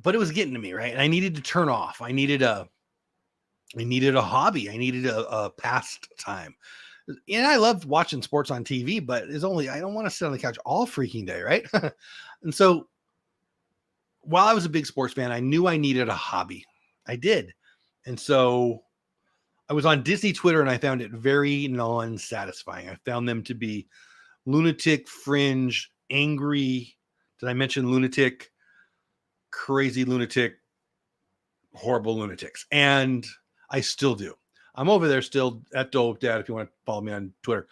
but it was getting to me, right? And I needed to turn off. I needed a hobby. I needed a pastime. And I loved watching sports on TV, but I don't want to sit on the couch all freaking day, right? And so while I was a big sports fan, I knew I needed a hobby. I did. And so I was on Disney Twitter and I found it very non-satisfying. I found them to be lunatic, fringe, angry. Did I mention lunatic? Crazy lunatic, horrible lunatics. And I still do. I'm over there still at Dole Whip Dad if you want to follow me on Twitter.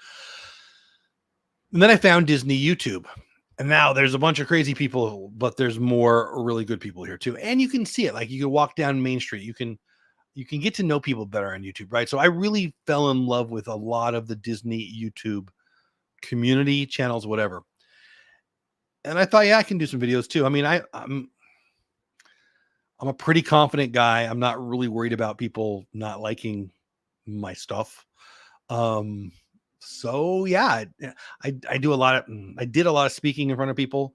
And then I found Disney YouTube. And now there's a bunch of crazy people, but there's more really good people here too. And you can see it. Like you can walk down Main Street. You can get to know people better on YouTube, right? So I really fell in love with a lot of the Disney YouTube community channels, whatever. And I thought, yeah, I can do some videos too. I mean, I'm a pretty confident guy. I'm not really worried about people not liking my stuff. So yeah, I did a lot of speaking in front of people.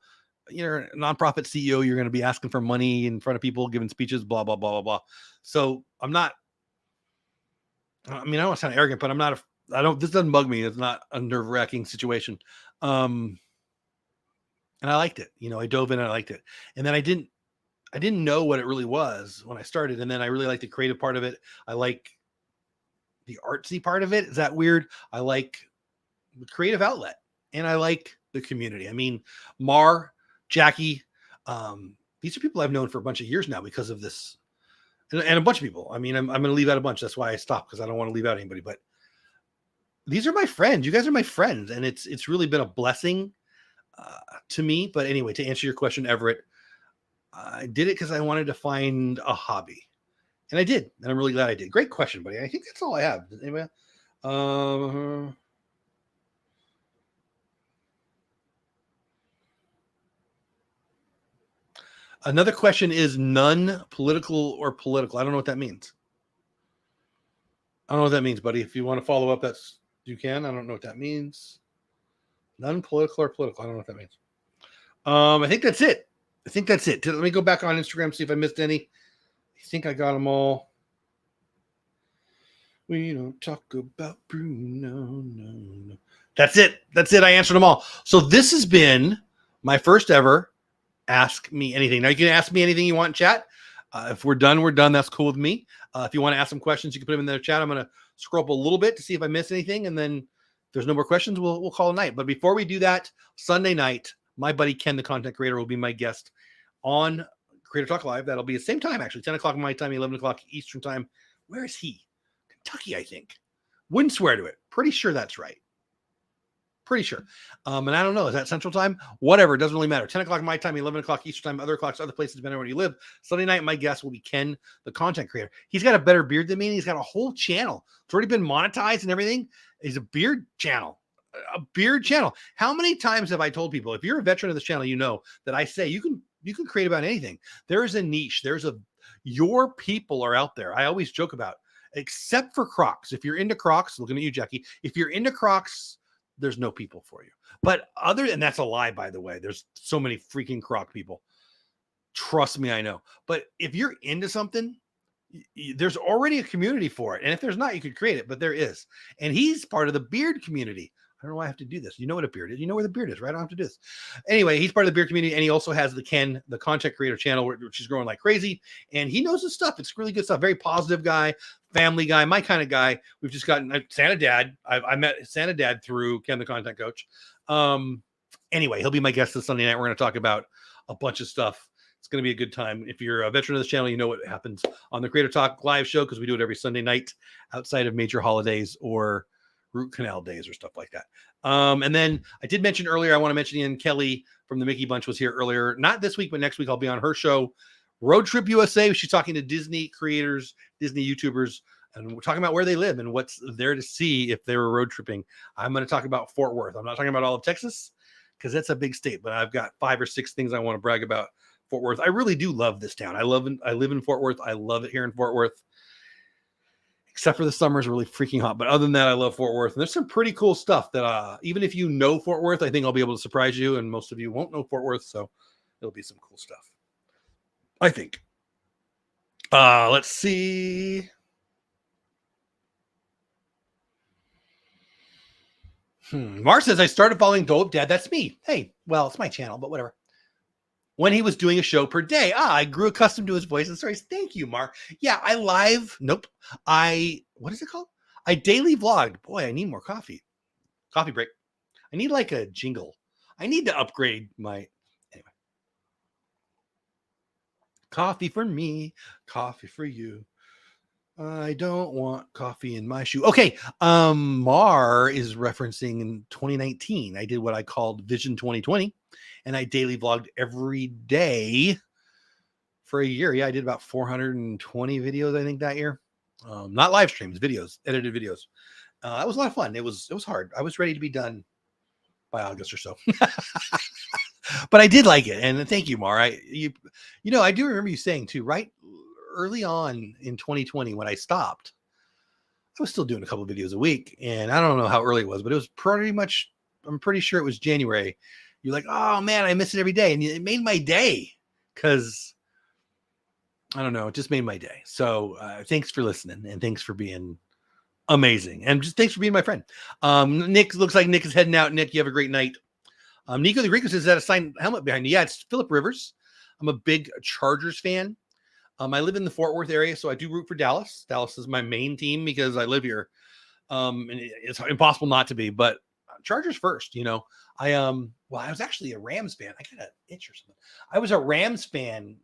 You're a nonprofit CEO. You're going to be asking for money in front of people, giving speeches, blah, blah, blah, blah, blah. So I don't want to sound arrogant, but this doesn't bug me. It's not a nerve-wracking situation. And I liked it. I dove in and I liked it. And then I didn't know what it really was when I started. And then I really like the creative part of it. I like the artsy part of it. Is that weird? I like the creative outlet and I like the community. I mean, Mar, Jackie, these are people I've known for a bunch of years now because of this and a bunch of people. I mean, I'm going to leave out a bunch. That's why I stopped, because I don't want to leave out anybody, but these are my friends. You guys are my friends. And it's really been a blessing to me. But anyway, to answer your question, Everett, I did it because I wanted to find a hobby. And I did. And I'm really glad I did. Great question, buddy. I think that's all I have. Does anybody? Another question is non-political or political. I don't know what that means. I don't know what that means, buddy. If you want to follow up, you can. I don't know what that means. Non-political or political. I don't know what that means. I think that's it. Let me go back on Instagram, see if I missed any. I think I got them all. We don't talk about Bruno. No. That's it. I answered them all. So this has been my first ever ask me anything. Now you can ask me anything you want in chat. If we're done, we're done. That's cool with me. If you want to ask some questions, you can put them in the chat. I'm going to scroll up a little bit to see if I miss anything. And then if there's no more questions, we'll call it a night. But before we do that, Sunday night, my buddy Ken, the content creator, will be my guest on Creator Talk Live. That'll be the same time, actually, 10 o'clock my time, 11 o'clock Eastern time. Where is he? Kentucky, I think. Wouldn't swear to it. Pretty sure that's right. Pretty sure. And I don't know. Is that Central Time? Whatever. It doesn't really matter. 10 o'clock my time, 11 o'clock Eastern time, other clocks, other places, depending on where you live. Sunday night, my guest will be Ken, the content creator. He's got a better beard than me. And he's got a whole channel. It's already been monetized and everything. He's a beard channel. A beard channel. How many times have I told people, if you're a veteran of this channel, you know that I say you can create about anything. There is a niche. Your people are out there. I always joke about, except for Crocs. If you're into Crocs, looking at you, Jackie, if you're into Crocs, there's no people for you. But and that's a lie, by the way. There's so many freaking Croc people. Trust me, I know. But if you're into something, there's already a community for it. And if there's not, you could create it, but there is. And he's part of the beard community. I don't know why I have to do this. You know what a beard is. You know where the beard is, right? I don't have to do this. Anyway, he's part of the beard community, and he also has the Ken, the content creator channel, which is growing like crazy. And he knows his stuff. It's really good stuff. Very positive guy, family guy, my kind of guy. We've just gotten Santa Dad. I met Santa Dad through Ken, the content coach. Anyway, he'll be my guest this Sunday night. We're going to talk about a bunch of stuff. It's going to be a good time. If you're a veteran of this channel, you know what happens on the Creator Talk live show, because we do it every Sunday night outside of major holidays or root canal days or stuff like that. And then I did mention earlier, I want to mention Ian Kelly from the Mickey Bunch was here earlier. Not this week, but next week I'll be on her show, Road Trip USA. She's talking to Disney creators, Disney YouTubers, and we're talking about where they live and what's there to see if they were road tripping. I'm going to talk about Fort Worth. I'm not talking about all of Texas because that's a big state, but I've got 5 or 6 things I want to brag about Fort Worth. I really do love this town. I live in Fort Worth. I love it here in Fort Worth. Except for the summer is really freaking hot. But other than that, I love Fort Worth. And there's some pretty cool stuff that even if you know Fort Worth, I think I'll be able to surprise you. And most of you won't know Fort Worth. So it'll be some cool stuff, I think. Let's see. Mar says, I started following Dole Whip Dad. That's me. Hey, well, it's my channel, but whatever. When he was doing a show per day. I grew accustomed to his voice and stories. Thank you, Mark. Yeah, I live. Nope. What is it called? I daily vlogged. Boy, I need more coffee. Coffee break. I need like a jingle. I need to upgrade my, anyway. Coffee for me, coffee for you. I don't want coffee in my shoe. Okay. Mar is referencing in 2019. I did what I called Vision 2020. And I daily vlogged every day for a year. Yeah, I did about 420 videos, I think, that year. Not live streams, videos, edited videos. That was a lot of fun. It was hard. I was ready to be done by August or so. But I did like it. And thank you, Mar. I do remember you saying too, right early on in 2020 when I stopped, I was still doing a couple of videos a week. And I don't know how early it was, but it was pretty much, I'm pretty sure it was January. You're like, oh man, I miss it every day. And it made my day because I don't know, it just made my day. So thanks for listening and thanks for being amazing. And just thanks for being my friend. Nick, looks like Nick is heading out. Nick, you have a great night. Nico the Greek says that a signed helmet behind you. Yeah, it's Phillip Rivers. I'm a big Chargers fan. I live in the Fort Worth area, so I do root for Dallas. Dallas is my main team because I live here. And it's impossible not to be, but Chargers first, I was actually a Rams fan. I got an itch or something. I was a Rams fan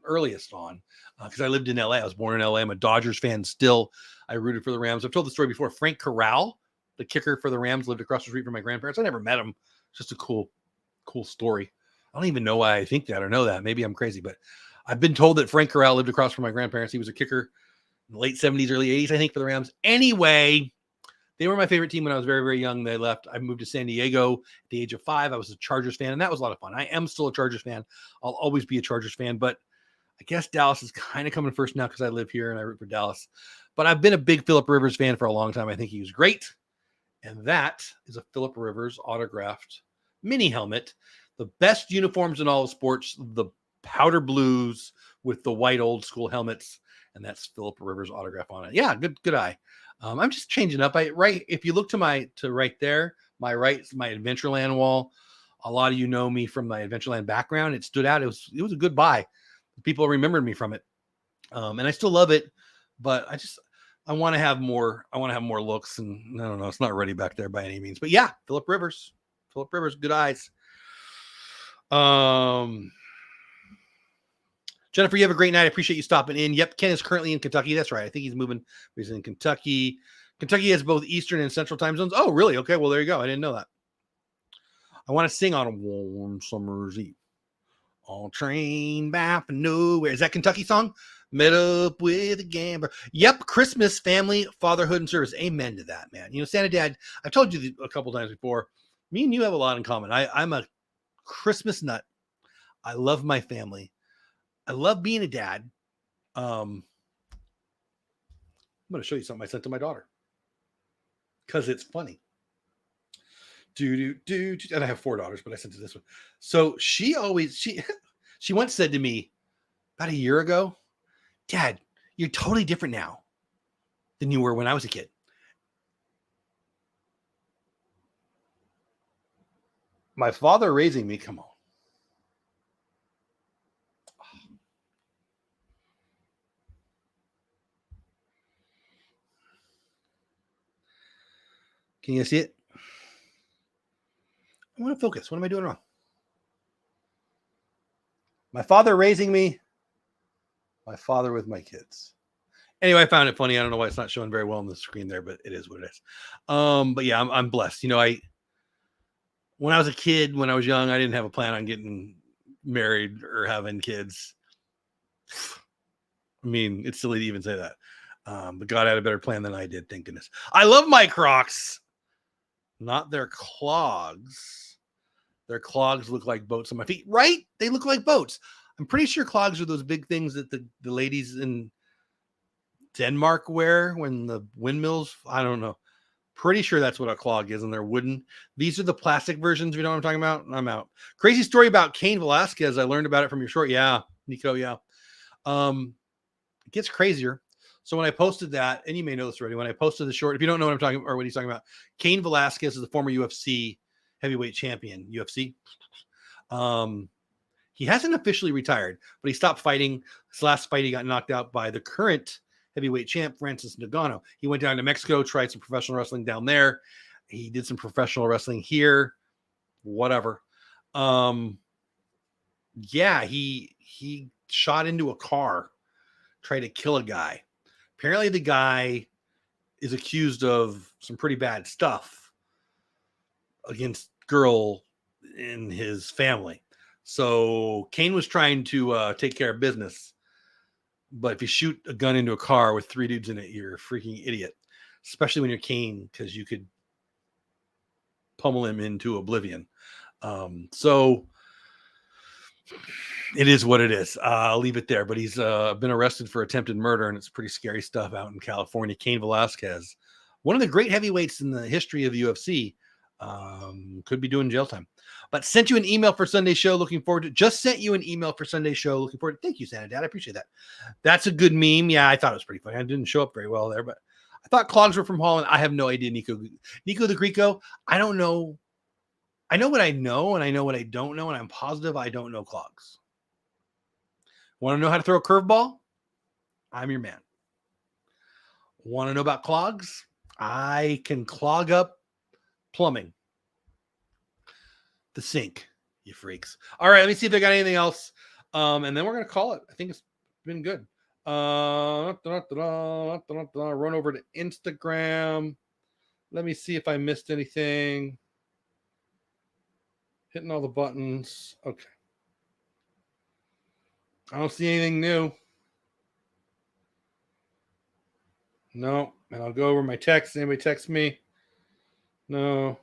earliest on because I lived in LA. I was born in LA. I'm a Dodgers fan still. I rooted for the Rams. I've told the story before. Frank Corral, the kicker for the Rams, lived across the street from my grandparents. I never met him. It's just a cool story. I don't even know why I think that or know that. Maybe I'm crazy, but I've been told that Frank Corral lived across from my grandparents. He was a kicker in the late 70s, early 80s, I think, for the Rams. Anyway, they were my favorite team when I was very, very young. They left. I moved to San Diego at the age of 5. I was a Chargers fan, and that was a lot of fun. I am still a Chargers fan. I'll always be a Chargers fan, but I guess Dallas is kind of coming first now because I live here and I root for Dallas. But I've been a big Phillip Rivers fan for a long time. I think he was great. And that is a Phillip Rivers autographed mini helmet. The best uniforms in all of sports, the powder blues with the white old school helmets. And that's Phillip Rivers autograph on it. Yeah, good eye. I'm just changing up. If you look to right there, my right is my Adventureland wall. A lot of you know me from my Adventureland background. It stood out. It was a good buy. People remembered me from it. And I still love it, but I want to have more. I want to have more looks, and I don't know. It's not ready back there by any means. But yeah, Philip Rivers, good eyes. Jennifer, you have a great night. I appreciate you stopping in. Yep, Ken is currently in Kentucky. That's right. I think he's moving. He's in Kentucky. Kentucky has both Eastern and Central time zones. Oh, really? Okay. Well, there you go. I didn't know that. I want to sing on a warm summer's eve. On train back from nowhere. Is that Kentucky song? Met up with a gambler. Yep. Christmas, family, fatherhood, and service. Amen to that, man. You know, Santa Dad, I've told you a couple times before, me and you have a lot in common. I'm a Christmas nut. I love my family. I love being a dad. I'm going to show you something I sent to my daughter because it's funny. And I have 4 daughters, but I sent to this one. So she once said to me about a year ago, Dad, you're totally different now than you were when I was a kid. My father raising me, come on. Can you see it? I want to focus. What am I doing wrong? My father raising me, my father with my kids. Anyway, I found it funny. I don't know why it's not showing very well on the screen there, but it is what it is. But yeah, I'm blessed. You know, when I was a kid, when I was young, I didn't have a plan on getting married or having kids. I mean, it's silly to even say that. But God had a better plan than I did, thank goodness. I love my Crocs. Not their clogs. Their clogs look like boats on my feet. Right? They look like boats. I'm pretty sure clogs are those big things that the ladies in Denmark wear when the windmills. I don't know. Pretty sure that's what a clog is, and they're wooden. These are the plastic versions. If you know what I'm talking about, I'm out. Crazy story about Cain Velasquez. I learned about it from your short. Yeah, Nico. Yeah. It gets crazier. So when I posted that, and you may know this already, when I posted the short, if you don't know what I'm talking or what he's talking about, Cain Velasquez is the former UFC heavyweight champion. UFC. He hasn't officially retired, but he stopped fighting. His last fight, he got knocked out by the current heavyweight champ, Francis Ngannou. He went down to Mexico, tried some professional wrestling down there. He did some professional wrestling here. Whatever. Yeah, he shot into a car, tried to kill a guy. Apparently the guy is accused of some pretty bad stuff against girl in his family. So Cain was trying to take care of business. But if you shoot a gun into a car with 3 dudes in it, you're a freaking idiot, especially when you're Cain, because you could pummel him into oblivion. So it is what it is. I'll leave it there. But he's been arrested for attempted murder, and it's pretty scary stuff out in California. Cain Velasquez, one of the great heavyweights in the history of the UFC, could be doing jail time. But sent you an email for Sunday show. Looking forward to. Just sent you an email for Sunday show. Looking forward to. Thank you, Santa Dad. I appreciate that. That's a good meme. Yeah, I thought it was pretty funny. I didn't show up very well there, but I thought clogs were from Holland. I have no idea, Nico the Greco. I don't know. I know what I know, and I know what I don't know, and I'm positive I don't know clogs. Want to know how to throw a curveball? I'm your man. Want to know about clogs? I can clog up plumbing. The sink, you freaks. All right, let me see if they got anything else. And then we're going to call it. I think it's been good. Run over to Instagram. Let me see if I missed anything. Hitting all the buttons. Okay. I don't see anything new. No. And I'll go over my text. Anybody text me? No.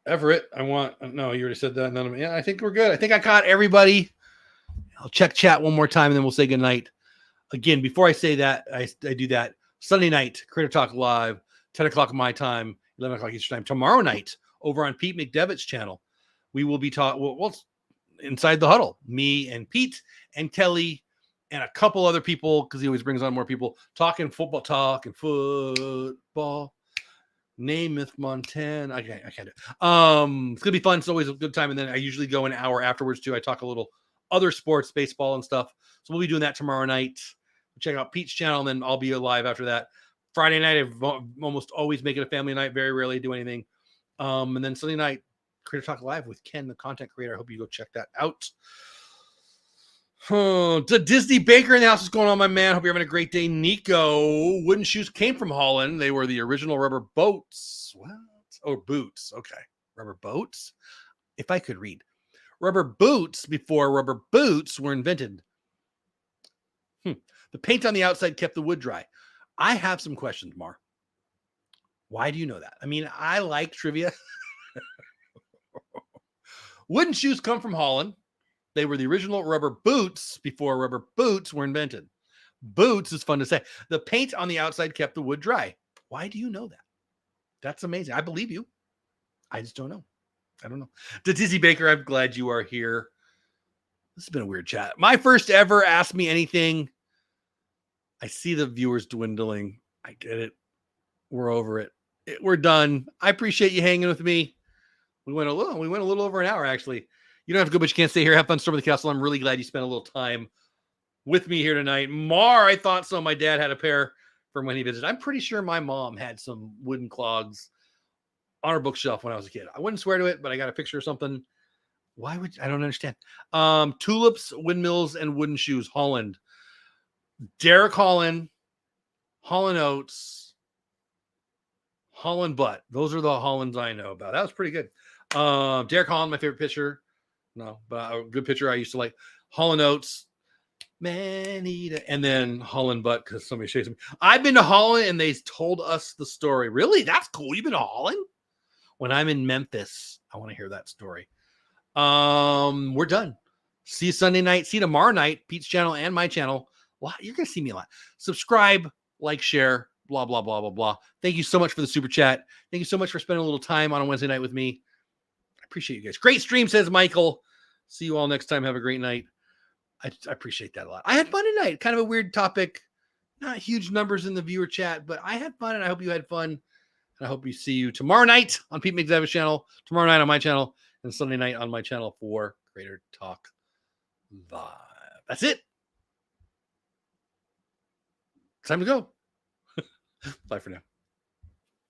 Everett, I want. No, you already said that. None of me. Yeah, I think we're good. I think I caught everybody. I'll check chat one more time, and then we'll say good night. Again, before I say that, I do that. Sunday night, Creator Talk Live, 10 o'clock my time, 11 o'clock Eastern time. Tomorrow night, over on Pete McDevitt's channel, we will be talking. Well, inside the huddle, me and Pete and Kelly and a couple other people, because he always brings on more people, talking football talk and football. Namath, Montana. I can't do it. It's gonna be fun. It's always a good time. And then I usually go an hour afterwards too. I talk a little other sports, baseball and stuff. So we'll be doing that tomorrow night. Check out Pete's channel, and then I'll be live after that. Friday night, I almost always make it a family night. Very rarely do anything. And then Sunday night, Creator Talk Live with Ken, the content creator. I hope you go check that out. The Disney Baker in the house is going on, my man. Hope you're having a great day. Nico, wooden shoes came from Holland. They were the original rubber boats. What? Oh, boots. Okay. Rubber boats. If I could read. Rubber boots before rubber boots were invented. The paint on the outside kept the wood dry. I have some questions, Mar. Why do you know that? I mean, I like trivia. Wooden shoes come from Holland. They were the original rubber boots before rubber boots were invented. Boots is fun to say. The paint on the outside kept the wood dry. Why do you know that? That's amazing. I believe you. I just don't know. I don't know. The Disney Baker, I'm glad you are here. This has been a weird chat. My first ever Ask Me Anything. I see the viewers dwindling. I get it. We're over it. We're done. I appreciate you hanging with me. We went a little over an hour, actually. You don't have to go, but you can't stay here. Have fun storming the castle. I'm really glad you spent a little time with me here tonight. Mar, I thought so. My dad had a pair from when he visited. I'm pretty sure my mom had some wooden clogs on her bookshelf when I was a kid. I wouldn't swear to it, but I got a picture of something. Why would I don't understand? Tulips, windmills, and wooden shoes. Holland. Derek Holland, Holland Oates, Holland Butt. Those are the Hollands I know about. That was pretty good. Derek Holland, my favorite pitcher. No, but a good pitcher I used to like. Holland Oates, Manita, and then Holland Butt because somebody shakes me. I've been to Holland and they told us the story. Really? That's cool. You've been to Holland? When I'm in Memphis, I want to hear that story. We're done. See you Sunday night. See you tomorrow night. Pete's channel and my channel. Well, you're going to see me a lot. Subscribe, like, share, blah, blah, blah, blah, blah. Thank you so much for the super chat. Thank you so much for spending a little time on a Wednesday night with me. I appreciate you guys. Great stream, says Michael. See you all next time. Have a great night. I appreciate that a lot. I had fun tonight. Kind of a weird topic. Not huge numbers in the viewer chat, but I had fun, and I hope you had fun. And I hope we see you tomorrow night on Pete McDevitt's channel, tomorrow night on my channel, and Sunday night on my channel for Creator Talk Live. That's it. Time to go. Bye for now.